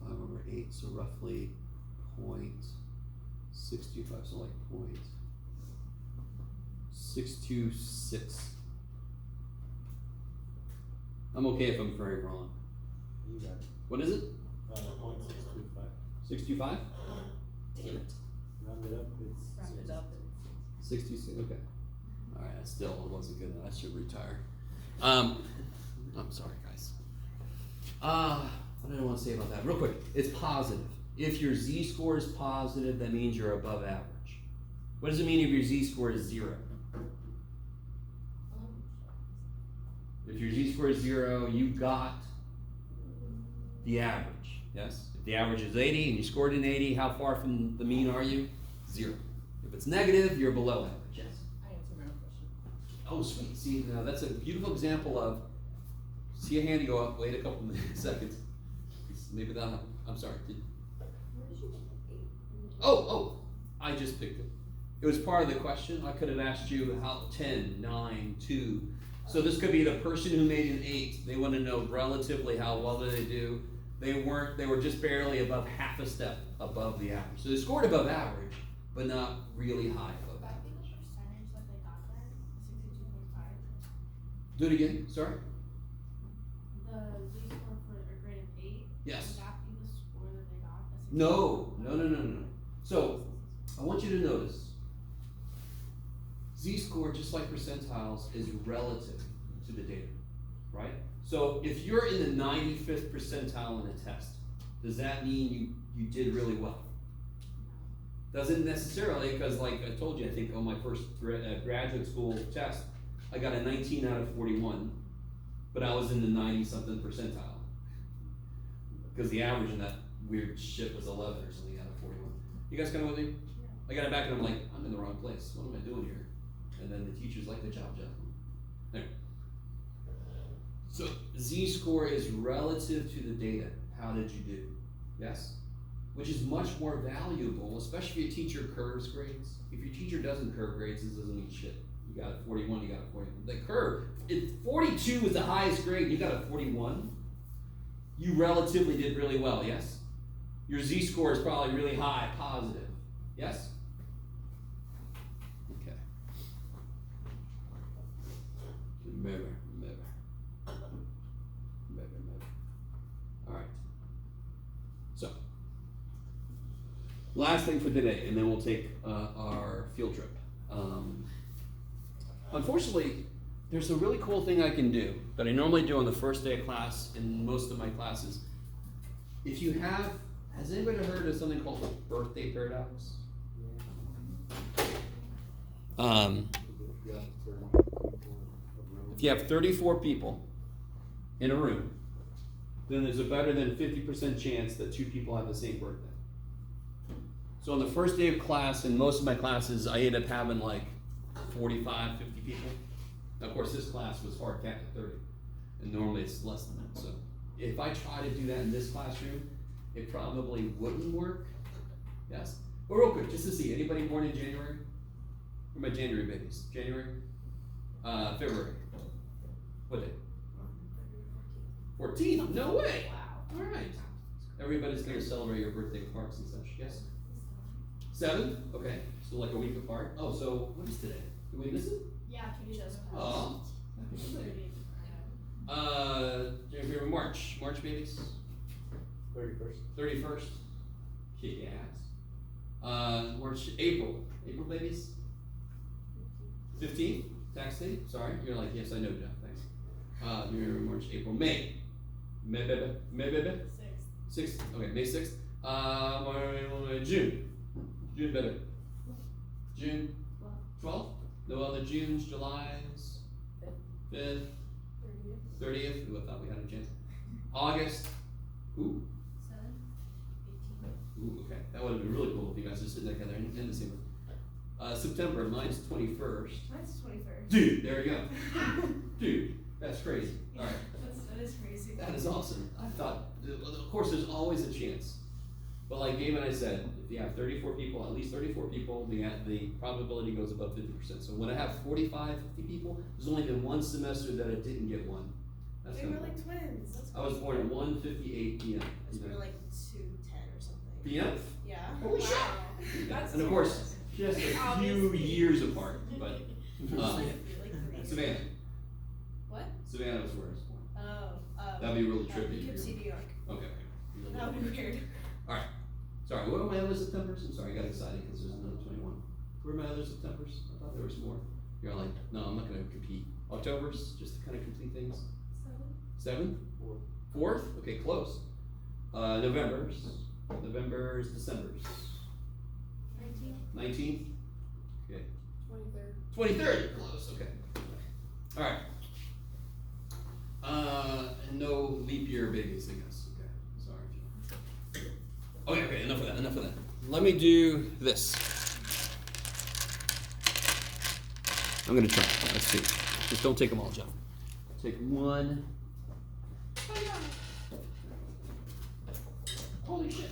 5 over 8, so roughly 0.65, so like 0.6. 626. I'm okay if I'm very wrong. You got it. What is it? 0.625. 625? Damn it. Round it up, it's. Round it up. 66, okay. Alright, that still wasn't good enough. I should retire. I'm sorry, guys. What did I want to say about that? Real quick, it's positive. If your z-score is positive, that means you're above average. What does it mean if your z-score is 0? If your z-score is 0, you got the average, yes? If the average is 80 and you scored an 80, how far from the mean are you? 0. If it's negative, you're below average, yes? I answered my own question. Oh, sweet. See, now that's a beautiful example of, see a hand go up, wait a couple seconds. Maybe that'll happen. I'm sorry. Where did you get the 8? Oh, I just picked it. It was part of the question. I could have asked you how 10, 9, 2. So this could be the person who made an 8. They want to know relatively how well did they do. They were just barely above half a step above the average. So they scored above average, but not really high above I think average. the percentage that they got there, 62.5. Do it again, sorry. The z-score for a grade of 8. Yes. Would that be the score that they got? No. So I want you to notice, z-score, just like percentiles, is relative to the data, right? So if you're in the 95th percentile in a test, does that mean you did really well? Doesn't necessarily, because like I told you, I think on my first graduate school test, I got a 19 out of 41, but I was in the 90-something percentile. Because the average in that weird shit was 11 or something out of 41. You guys kind of with me? I got it back and I'm like, I'm in the wrong place. What am I doing here? And then the teacher's like, good job, Jeff. Anyway. So z-score is relative to the data. How did you do? Yes? Which is much more valuable, especially if your teacher curves grades. If your teacher doesn't curve grades, this doesn't mean shit. You got a 41, you got a 41. The curve, if 42 was the highest grade, you got a 41. You relatively did really well, yes? Your z-score is probably really high, positive. Yes? Okay. Remember. All right. So, last thing for today, and then we'll take our field trip. Unfortunately, there's a really cool thing I can do that I normally do on the first day of class in most of my classes. If you have, has anybody heard of something called the birthday paradox? If you have 34 people in a room, then there's a better than 50% chance that 2 people have the same birthday. So on the first day of class, in most of my classes, I end up having like 45, 50 people. Now, of course, this class was hard capped at 30, and normally it's less than that. So if I try to do that in this classroom, it probably wouldn't work. Yes? But real quick, just to see, anybody born in January? Who are my January babies? January? February? What day? 14th? No way! Wow. All right. Everybody's going to celebrate your birthday with hearts and such. Yes? 7? Okay. So like a week apart. Oh, so what is today? Did we miss it? Yeah, 2 days just passed. Oh. January, March. March babies? 31st. 31st? Kick ass. March, April. April babies? 15th? Tax day? Sorry. You're like, yes, I know, Jeff. Thanks. January, March, April, May. May, baby? May, baby? 6th. Okay, May 6th. June. June, baby. June 12th. No other Junes, Julys. 5th. 30th. Ooh, I thought we had a chance. August. Ooh. 7, 18. Ooh, okay. That would have been really cool if you guys just sitting together in the same room. September. Mine's 21st. Mine's 21st. Dude, there you go. Dude, that's crazy. All right. That is crazy. That is awesome. I thought, of course, there's always a chance. But like Gabe and I said, if you have 34 people, at least 34 people, the probability goes above 50%. So when I have 45, 50 people, there's only been one semester that I didn't get one. That's We were kinda like cool. twins. That's I was born at 1:58 p.m. We were like 2:10 or something. p.m. Yeah. Holy wow. shit! That's And of course, just a few Obviously. years apart, but Savannah. What? Savannah was where I was born. Oh, That'd be really trippy. Poughkeepsie, New York. Okay. That would be weird. Alright. Sorry, what are my other Septembers? I'm sorry, I got excited because there's another 21. Who are my other Septembers? I thought there was more. You're like, no, I'm not gonna compete. Octobers, just to kind of complete things. 7? 4th? Okay, close. November's. November's, December's. 19th? Okay. 23rd, close, okay. Alright. And no leap year babies, I guess. Okay, sorry. Okay, enough of that. Let me do this. I'm gonna try. Let's see. Just don't take them all, Jeff. Take one. Holy shit.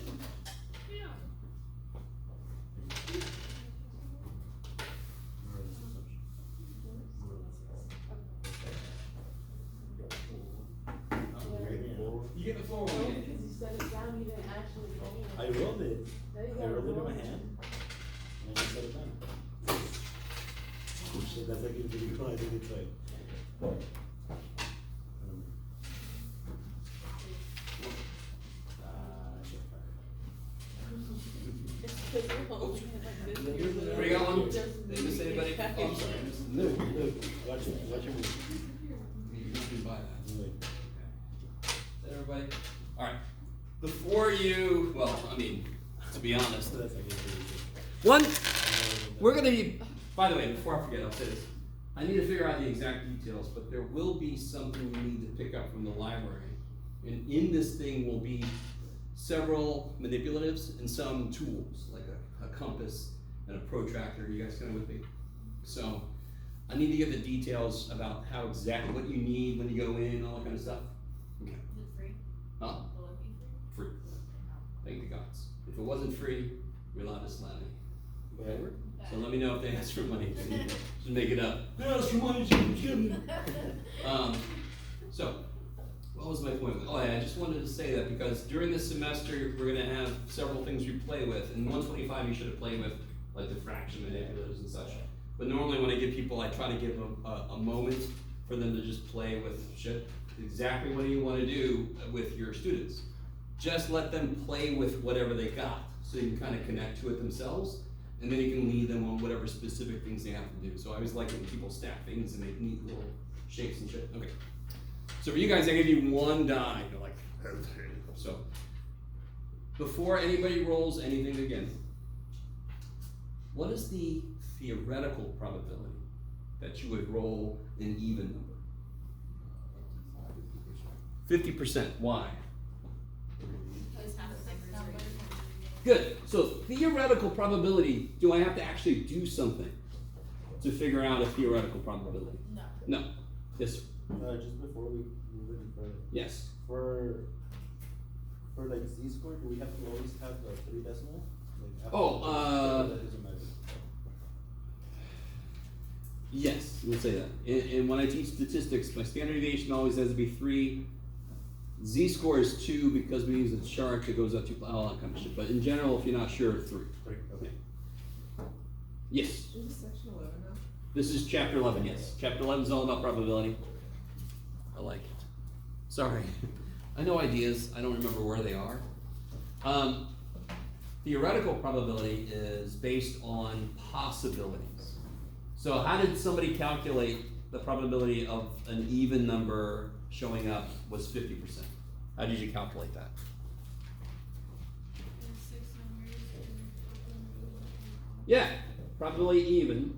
You get the floor one. Because you set it down, you didn't actually roll it. I rolled it. There you I go. rolled it in my hand. And I just set it down. Oh shit, that's like a video. I think it's like. It's because you're holding it like this. You're Everybody got one? just Did I miss anybody? Oh, I'm sorry. I missed- Look, watch your movie. You don't buy that. Look. Is that everybody? Alright. Before you, well, I mean, to be honest. So that's like a video. One, we're gonna be, by the way, before I forget, I'll say this. I need to figure out the exact details, but there will be something you need to pick up from the library. And in this thing will be several manipulatives and some tools, like a compass and a protractor. You guys kind of with me? So, I need to get the details about how exactly, what you need when you go in, all that kind of stuff. Okay. Is it free? Huh? Will it be free? Free. Thank the gods. If it wasn't free, you're allowed to slap me. Okay? So let me know if they ask for money. Just make it up. They ask for money, Jim. So, what was my point? Oh yeah, I just wanted to say that because during this semester we're gonna have several things we play with, and 125 you should have played with, like the fraction manipulators and such. But normally when I give people, I try to give them a moment for them to just play with shit. Exactly what you want to do with your students. Just let them play with whatever they got, so you can kind of connect to it themselves, and then you can lead them on whatever specific things they have to do. So I always like when people stack things and make neat little shapes and shit. Okay. So for you guys, I give you one die. You're like, okay. So before anybody rolls anything again, what is the theoretical probability that you would roll an even number? 50%. Why? Because half the numbers are Good. So theoretical probability, do I have to actually do something to figure out a theoretical probability? No. No. Yes, sir. Just before we move any further, Yes. for like z-score, do we have to always have 3 decimals? Like after Oh, that doesn't matter. Yes, we'll say that. And when I teach statistics, my standard deviation always has to be 3. Z-score is 2 because we use a chart that goes up to all that kind of shit. But in general, if you're not sure, 3. 3, okay. Yes. Is this section 11 now? This is chapter 11, yes. Chapter 11 is all about probability. I like it. Sorry. I know ideas. I don't remember where they are. Theoretical probability is based on possibilities. So how did somebody calculate the probability of an even number showing up was 50%? How did you calculate that? There's 6 numbers and Yeah, probability even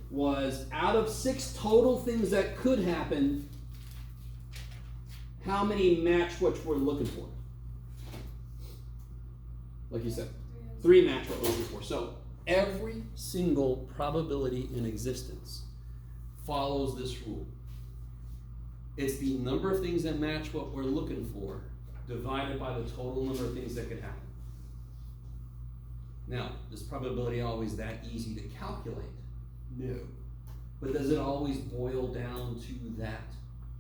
was out of 6 total things that could happen, how many match what we're looking for? Like you said, 3 match what we're looking for. So every single probability in existence follows this rule. It's the number of things that match what we're looking for divided by the total number of things that could happen. Now, is probability always that easy to calculate? No. But does it always boil down to that?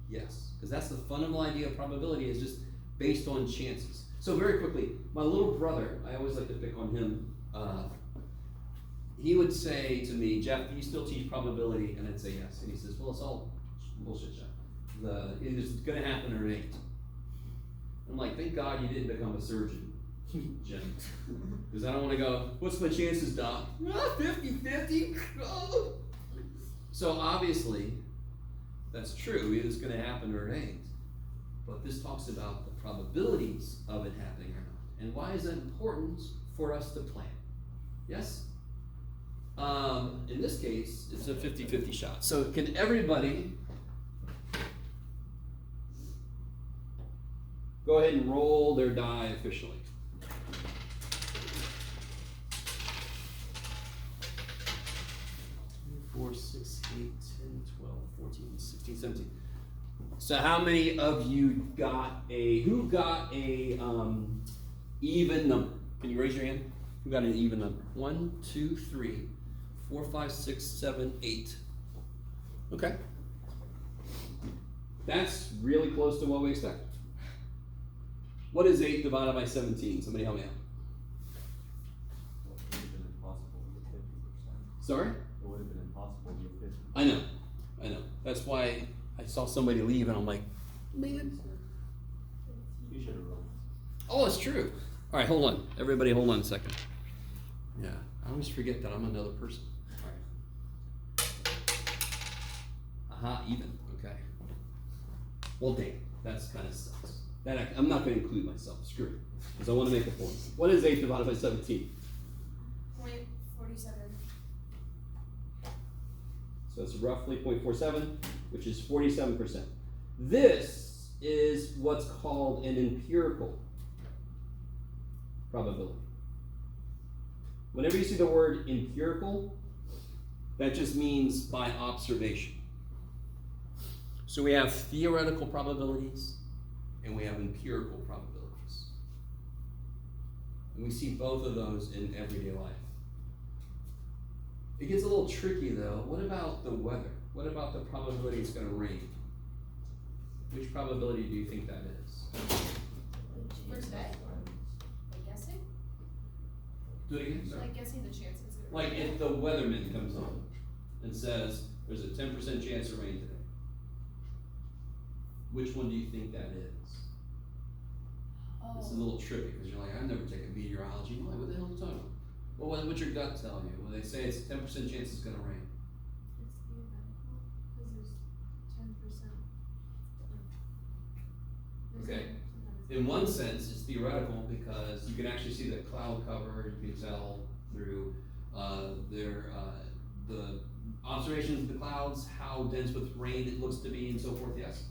Yes. Because that's the fundamental idea of probability, is just based on chances. So very quickly, my little brother, I always like to pick on him. he would say to me, Jeff, do you still teach probability? And I'd say yes. And he says, well, it's all bullshit, Jeff. It's gonna happen or it ain't. I'm like, thank God you didn't become a surgeon, Jim. Because I don't wanna go, what's my chances, doc? 50-50. Oh. So obviously, that's true. It's gonna happen or it ain't. But this talks about the probabilities of it happening or not. And why is that important for us to plan? Yes? In this case, it's a 50-50 shot. So can everybody go ahead and roll their die officially? 4, 6, 8, 10, 12, 14, 16, 17. So how many of you got who got a even number? Can you raise your hand? Who got an even number? 1, 2, 3, 4, 5, 6, 7, 8. Okay. That's really close to what we expected. What is 8 divided by 17? Somebody help me out. Well, it would have been impossible to get 50%. Sorry? It would have been impossible to get 50%. I know. That's why I saw somebody leave and I'm like, man. You should have rolled. Oh, it's true. All right, hold on. Everybody hold on a second. Yeah, I always forget that I'm another person. All right. Aha, even. Okay. Well, dang, that's kind of sucks. I'm not going to include myself. Screw it. Because I want to make a point. What is 8 divided by 17? 0.47. So it's roughly 0.47, which is 47%. This is what's called an empirical probability. Whenever you see the word empirical, that just means by observation. So we have theoretical probabilities and we have empirical probabilities. And we see both of those in everyday life. It gets a little tricky though. What about the weather? What about the probability it's going to rain? Which probability do you think that is? For today? Like guessing? Do it again, sorry. Like guessing the chances. It's gonna Like rain? if the weatherman comes on and says, there's a 10% chance of rain today. Which one do you think that is? This is a little tricky because you're like, I've never taken meteorology. I'm like, what the hell are you talking about? Well, what's your gut telling you? When they say it's a 10% chance it's going to rain. It's theoretical, because there's 10%. Okay. In one sense, it's theoretical because you can actually see the cloud cover. You can tell through the observations of the clouds how dense with rain it looks to be and so forth, yes.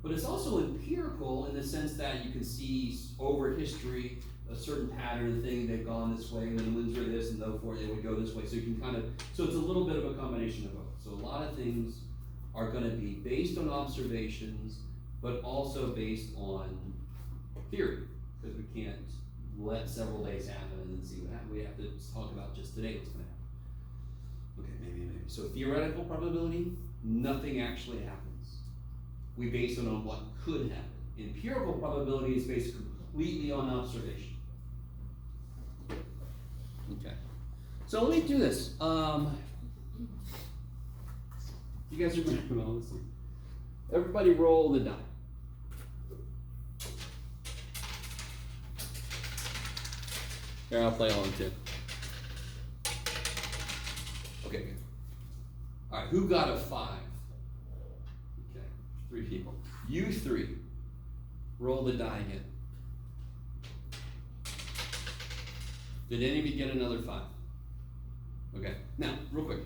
But it's also empirical in the sense that you can see over history a certain pattern thing, they've gone this way, and then winds are this and so forth, it would go this way. So you can kind of, so it's a little bit of a combination of both. So a lot of things are gonna be based on observations, but also based on theory, because we can't let several days happen and then see what happens. We have to talk about just today what's gonna happen. Okay, maybe. So theoretical probability, nothing actually happens. We base it on what could happen. Empirical probability is based completely on observation. Okay. So let me do this. You guys remember all this? Everybody roll the die. Here, I'll play along too. Okay, good. All right, who got a 5? Okay, 3 people. You 3. Roll the die again. Did any of you get another 5? Okay, now, real quick.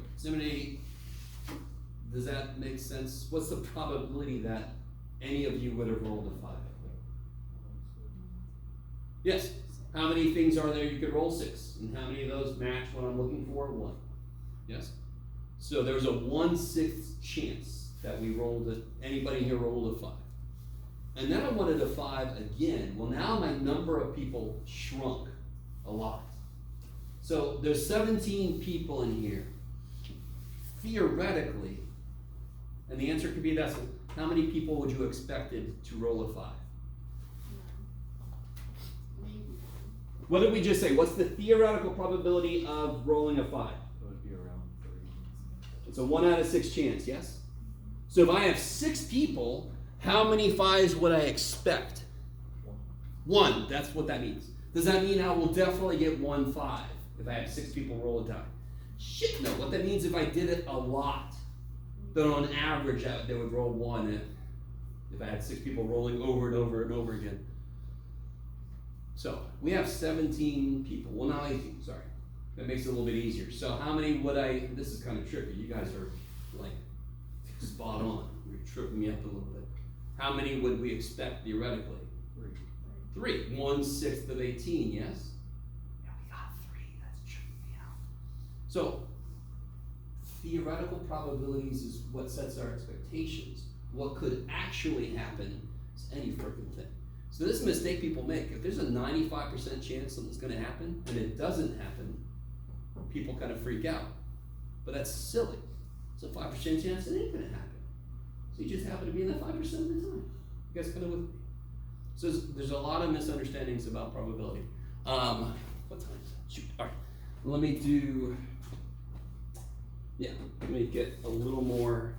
Does that make sense? What's the probability that any of you would have rolled a 5? Yes. How many things are there you could roll? 6. And how many of those match what I'm looking for? 1. Yes? So there's a 1/6 chance that we rolled anybody here rolled a 5. And then I wanted a 5 again. Well, now my number of people shrunk a lot. So there's 17 people in here. Theoretically, and the answer could be this, how many people would you expected to roll a 5? What did we just say? What's the theoretical probability of rolling a 5? It would be around 3. It's a 1 out of 6 chance, yes? So if I have 6 people, how many 5s would I expect? 1. That's what that means. Does that mean I will definitely get 1 5 if I have 6 people roll a die? Shit, no. What that means if I did it a lot, then on average they would roll 1 if I had 6 people rolling over and over and over again. So we have 17 people. Well, now 18. Sorry, that makes it a little bit easier. So how many would I? This is kind of tricky. You guys are like spot on. You're tripping me up a little bit. How many would we expect theoretically? 3. 1/6 of 18. Yes. Yeah, we got 3. That's tripping me out. So theoretical probabilities is what sets our expectations. What could actually happen is any freaking thing. So this is a mistake people make. If there's a 95% chance something's going to happen and it doesn't happen, people kind of freak out. But that's silly. It's a 5% chance it ain't going to happen. So you just happen to be in that 5% of the time. You guys kind of with me? So there's a lot of misunderstandings about probability. What time is it? Shoot. All right. Let me do, let me get a little more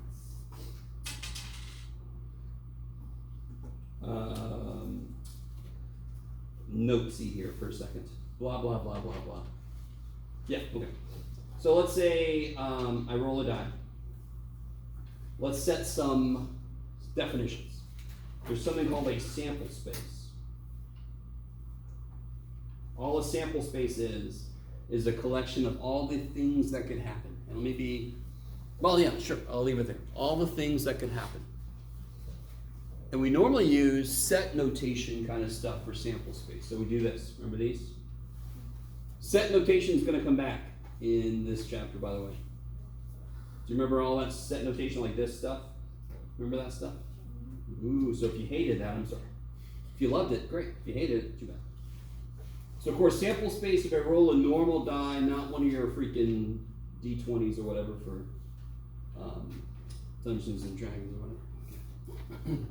notesy here for a second. Blah, blah, blah, blah, blah. Yeah, okay. So let's say I roll a die. Let's set some definitions. There's something called a sample space. All a sample space is a collection of all the things that could happen. And maybe, well, yeah, sure, I'll leave it there. All the things that could happen. And we normally use set notation kind of stuff for sample space. So we do this. Remember these? Set notation is going to come back in this chapter, by the way. Do you remember all that set notation like this stuff? Remember that stuff? Ooh, so if you hated that, I'm sorry. If you loved it, great. If you hated it, too bad. So, of course, sample space, if I roll a normal die, not one of your freaking D20s or whatever for Dungeons and Dragons or whatever.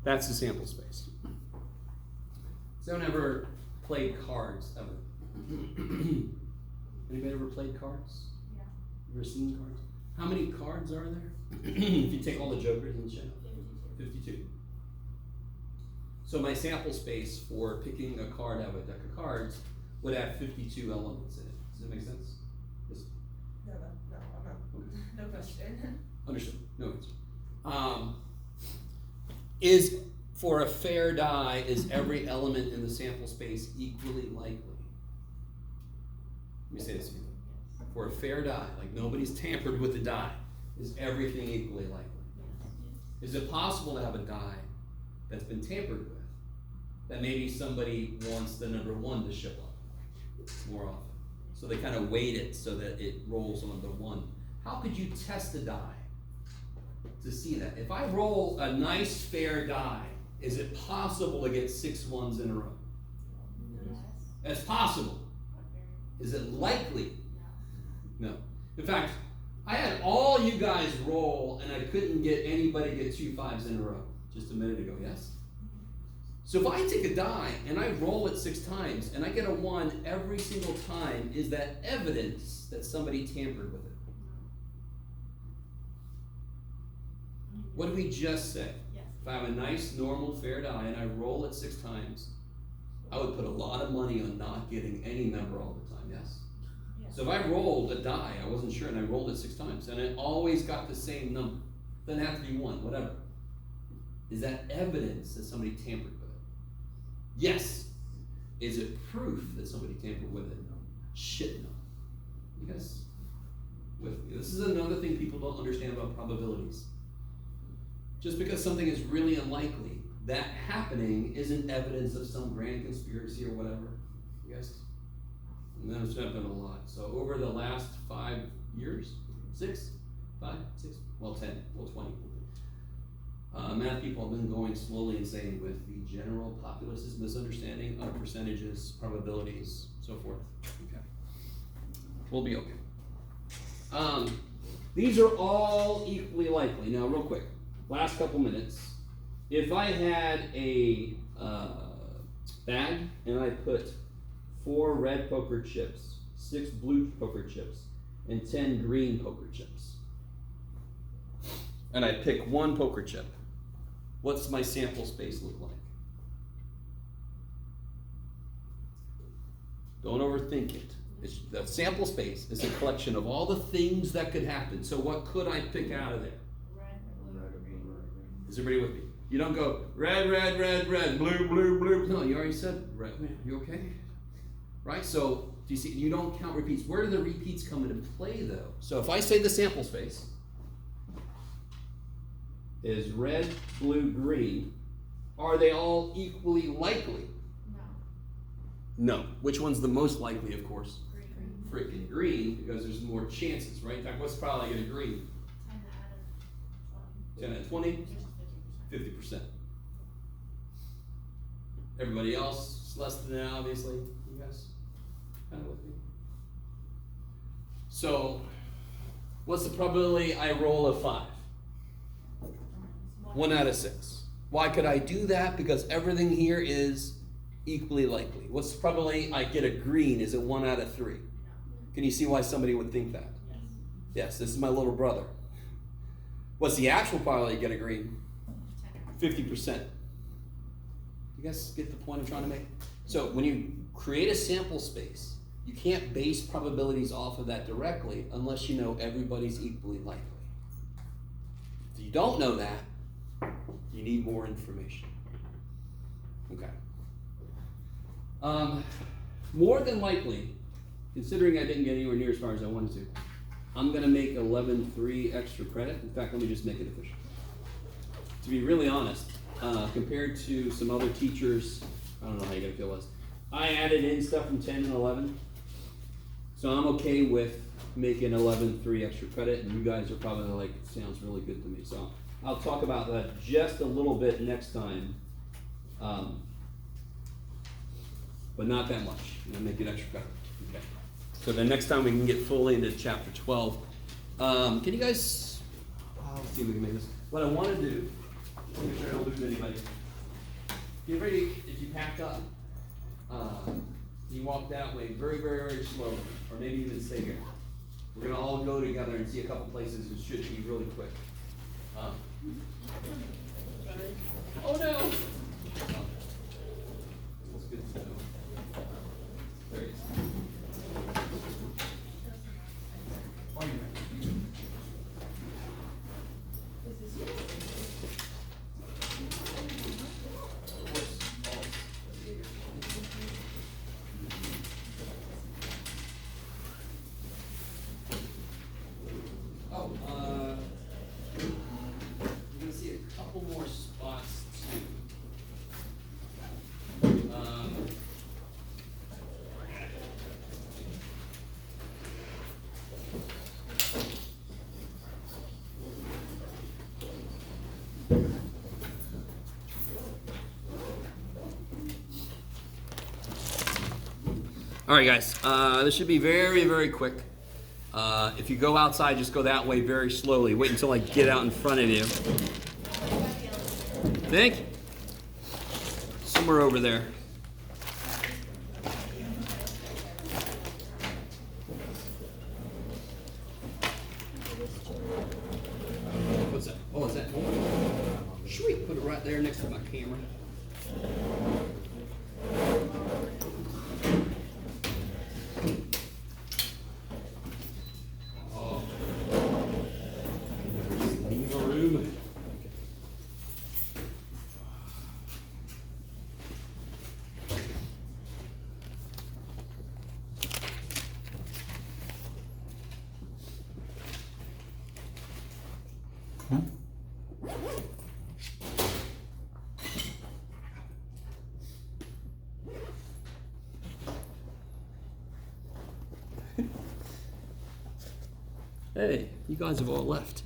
That's the sample space. So I've never played cards ever. Anybody ever played cards? Yeah. Ever seen cards? How many cards are there? If you take all the jokers in the show? 52. So my sample space for picking a card out of a deck of cards would have 52 elements in it. Does that make sense? Yes. No, I'm not. No question. Understood. No answer. Is for a fair die, is every element in the sample space equally likely? Let me say this again. For a fair die, like nobody's tampered with the die, is everything equally likely? Is it possible to have a die that's been tampered with, that maybe somebody wants the number 1 to show up more often? So they kind of weight it so that it rolls on the 1. How could you test a die to see that? If I roll a nice fair die, is it possible to get 6 1s in a row? That's possible. Is it likely? No. In fact, I had all you guys roll and I couldn't get anybody get 2 5s in a row just a minute ago, yes? So if I take a die and I roll it 6 times and I get a 1 every single time, is that evidence that somebody tampered with it? What did we just say? Yes. If I have a nice, normal, fair die and I roll it 6 times, I would put a lot of money on not getting any number all the time, yes? Yes. So if I rolled a die, I wasn't sure, and I rolled it 6 times, and it always got the same number, doesn't have to be 1, whatever. Is that evidence that somebody tampered with it? Yes. Is it proof that somebody tampered with it? No. Shit, no. You guys with me? This is another thing people don't understand about probabilities. Just because something is really unlikely, that happening isn't evidence of some grand conspiracy or whatever. You guys? And that's happened a lot. So over the last 5 years, 6, 5, 6, well 10, well 20. Math people have been going slowly and saying with the general populace's misunderstanding of percentages, probabilities, so forth. Okay. We'll be okay. These are all equally likely. Now, real quick, last couple minutes. If I had a bag and I put 4 red poker chips, 6 blue poker chips, and 10 green poker chips. And I pick 1 poker chip. What's my sample space look like? Don't overthink it. The sample space is a collection of all the things that could happen. So what could I pick out of there? Red, blue, green. Is everybody with me? You don't go red, red, red, red, blue, blue, blue. No, you already said red. You okay? Right? So do you see? You don't count repeats. Where do the repeats come into play, though? So if I say the sample space is red, blue, green, are they all equally likely? No. No. Which one's the most likely, of course? Green. Freaking green, because there's more chances, right? In fact, what's probably going to green? 10 out of 20? 50%. Everybody else is less than that, obviously. You guys kind of with me? So, what's the probability I roll a 5? 1 out of 6. Why could I do that? Because everything here is equally likely. What's the probability I get a green? Is it 1 out of 3? Can you see why somebody would think that? Yes, this is my little brother. What's the actual probability you get a green? 50%. You guys get the point I'm trying to make? So when you create a sample space, you can't base probabilities off of that directly unless you know everybody's equally likely. If you don't know that, you need more information. Okay. More than likely, considering I didn't get anywhere near as far as I wanted to, I'm going to make 11.3 extra credit. In fact, let me just make it official. To be really honest, compared to some other teachers, I don't know how you're going to feel this. I added in stuff from 10 and 11. So I'm okay with making 11.3 extra credit, and you guys are probably like, sounds really good to me. So I'll talk about that just a little bit next time. But not that much. I'm going to make it extra credit. Okay. So then next time we can get fully into chapter 12. Can you guys, let's see if we can make this. What I want to do, make sure I don't lose anybody. Get ready, if you pack up, you walk that way very, very, very slowly, or maybe even stay here. We're going to all go together and see a couple places. It should be really quick. Oh no! That's good to know. There it is. Oh, you're right. You're gonna see a couple more spots too. All right, guys, this should be very, very quick. If you go outside, just go that way very slowly. Wait until I get out in front of you. Think? Somewhere over there. What's that? Oh, is that? Sweet, put it right there next to my camera. Leave a room. Hey, you guys have all left.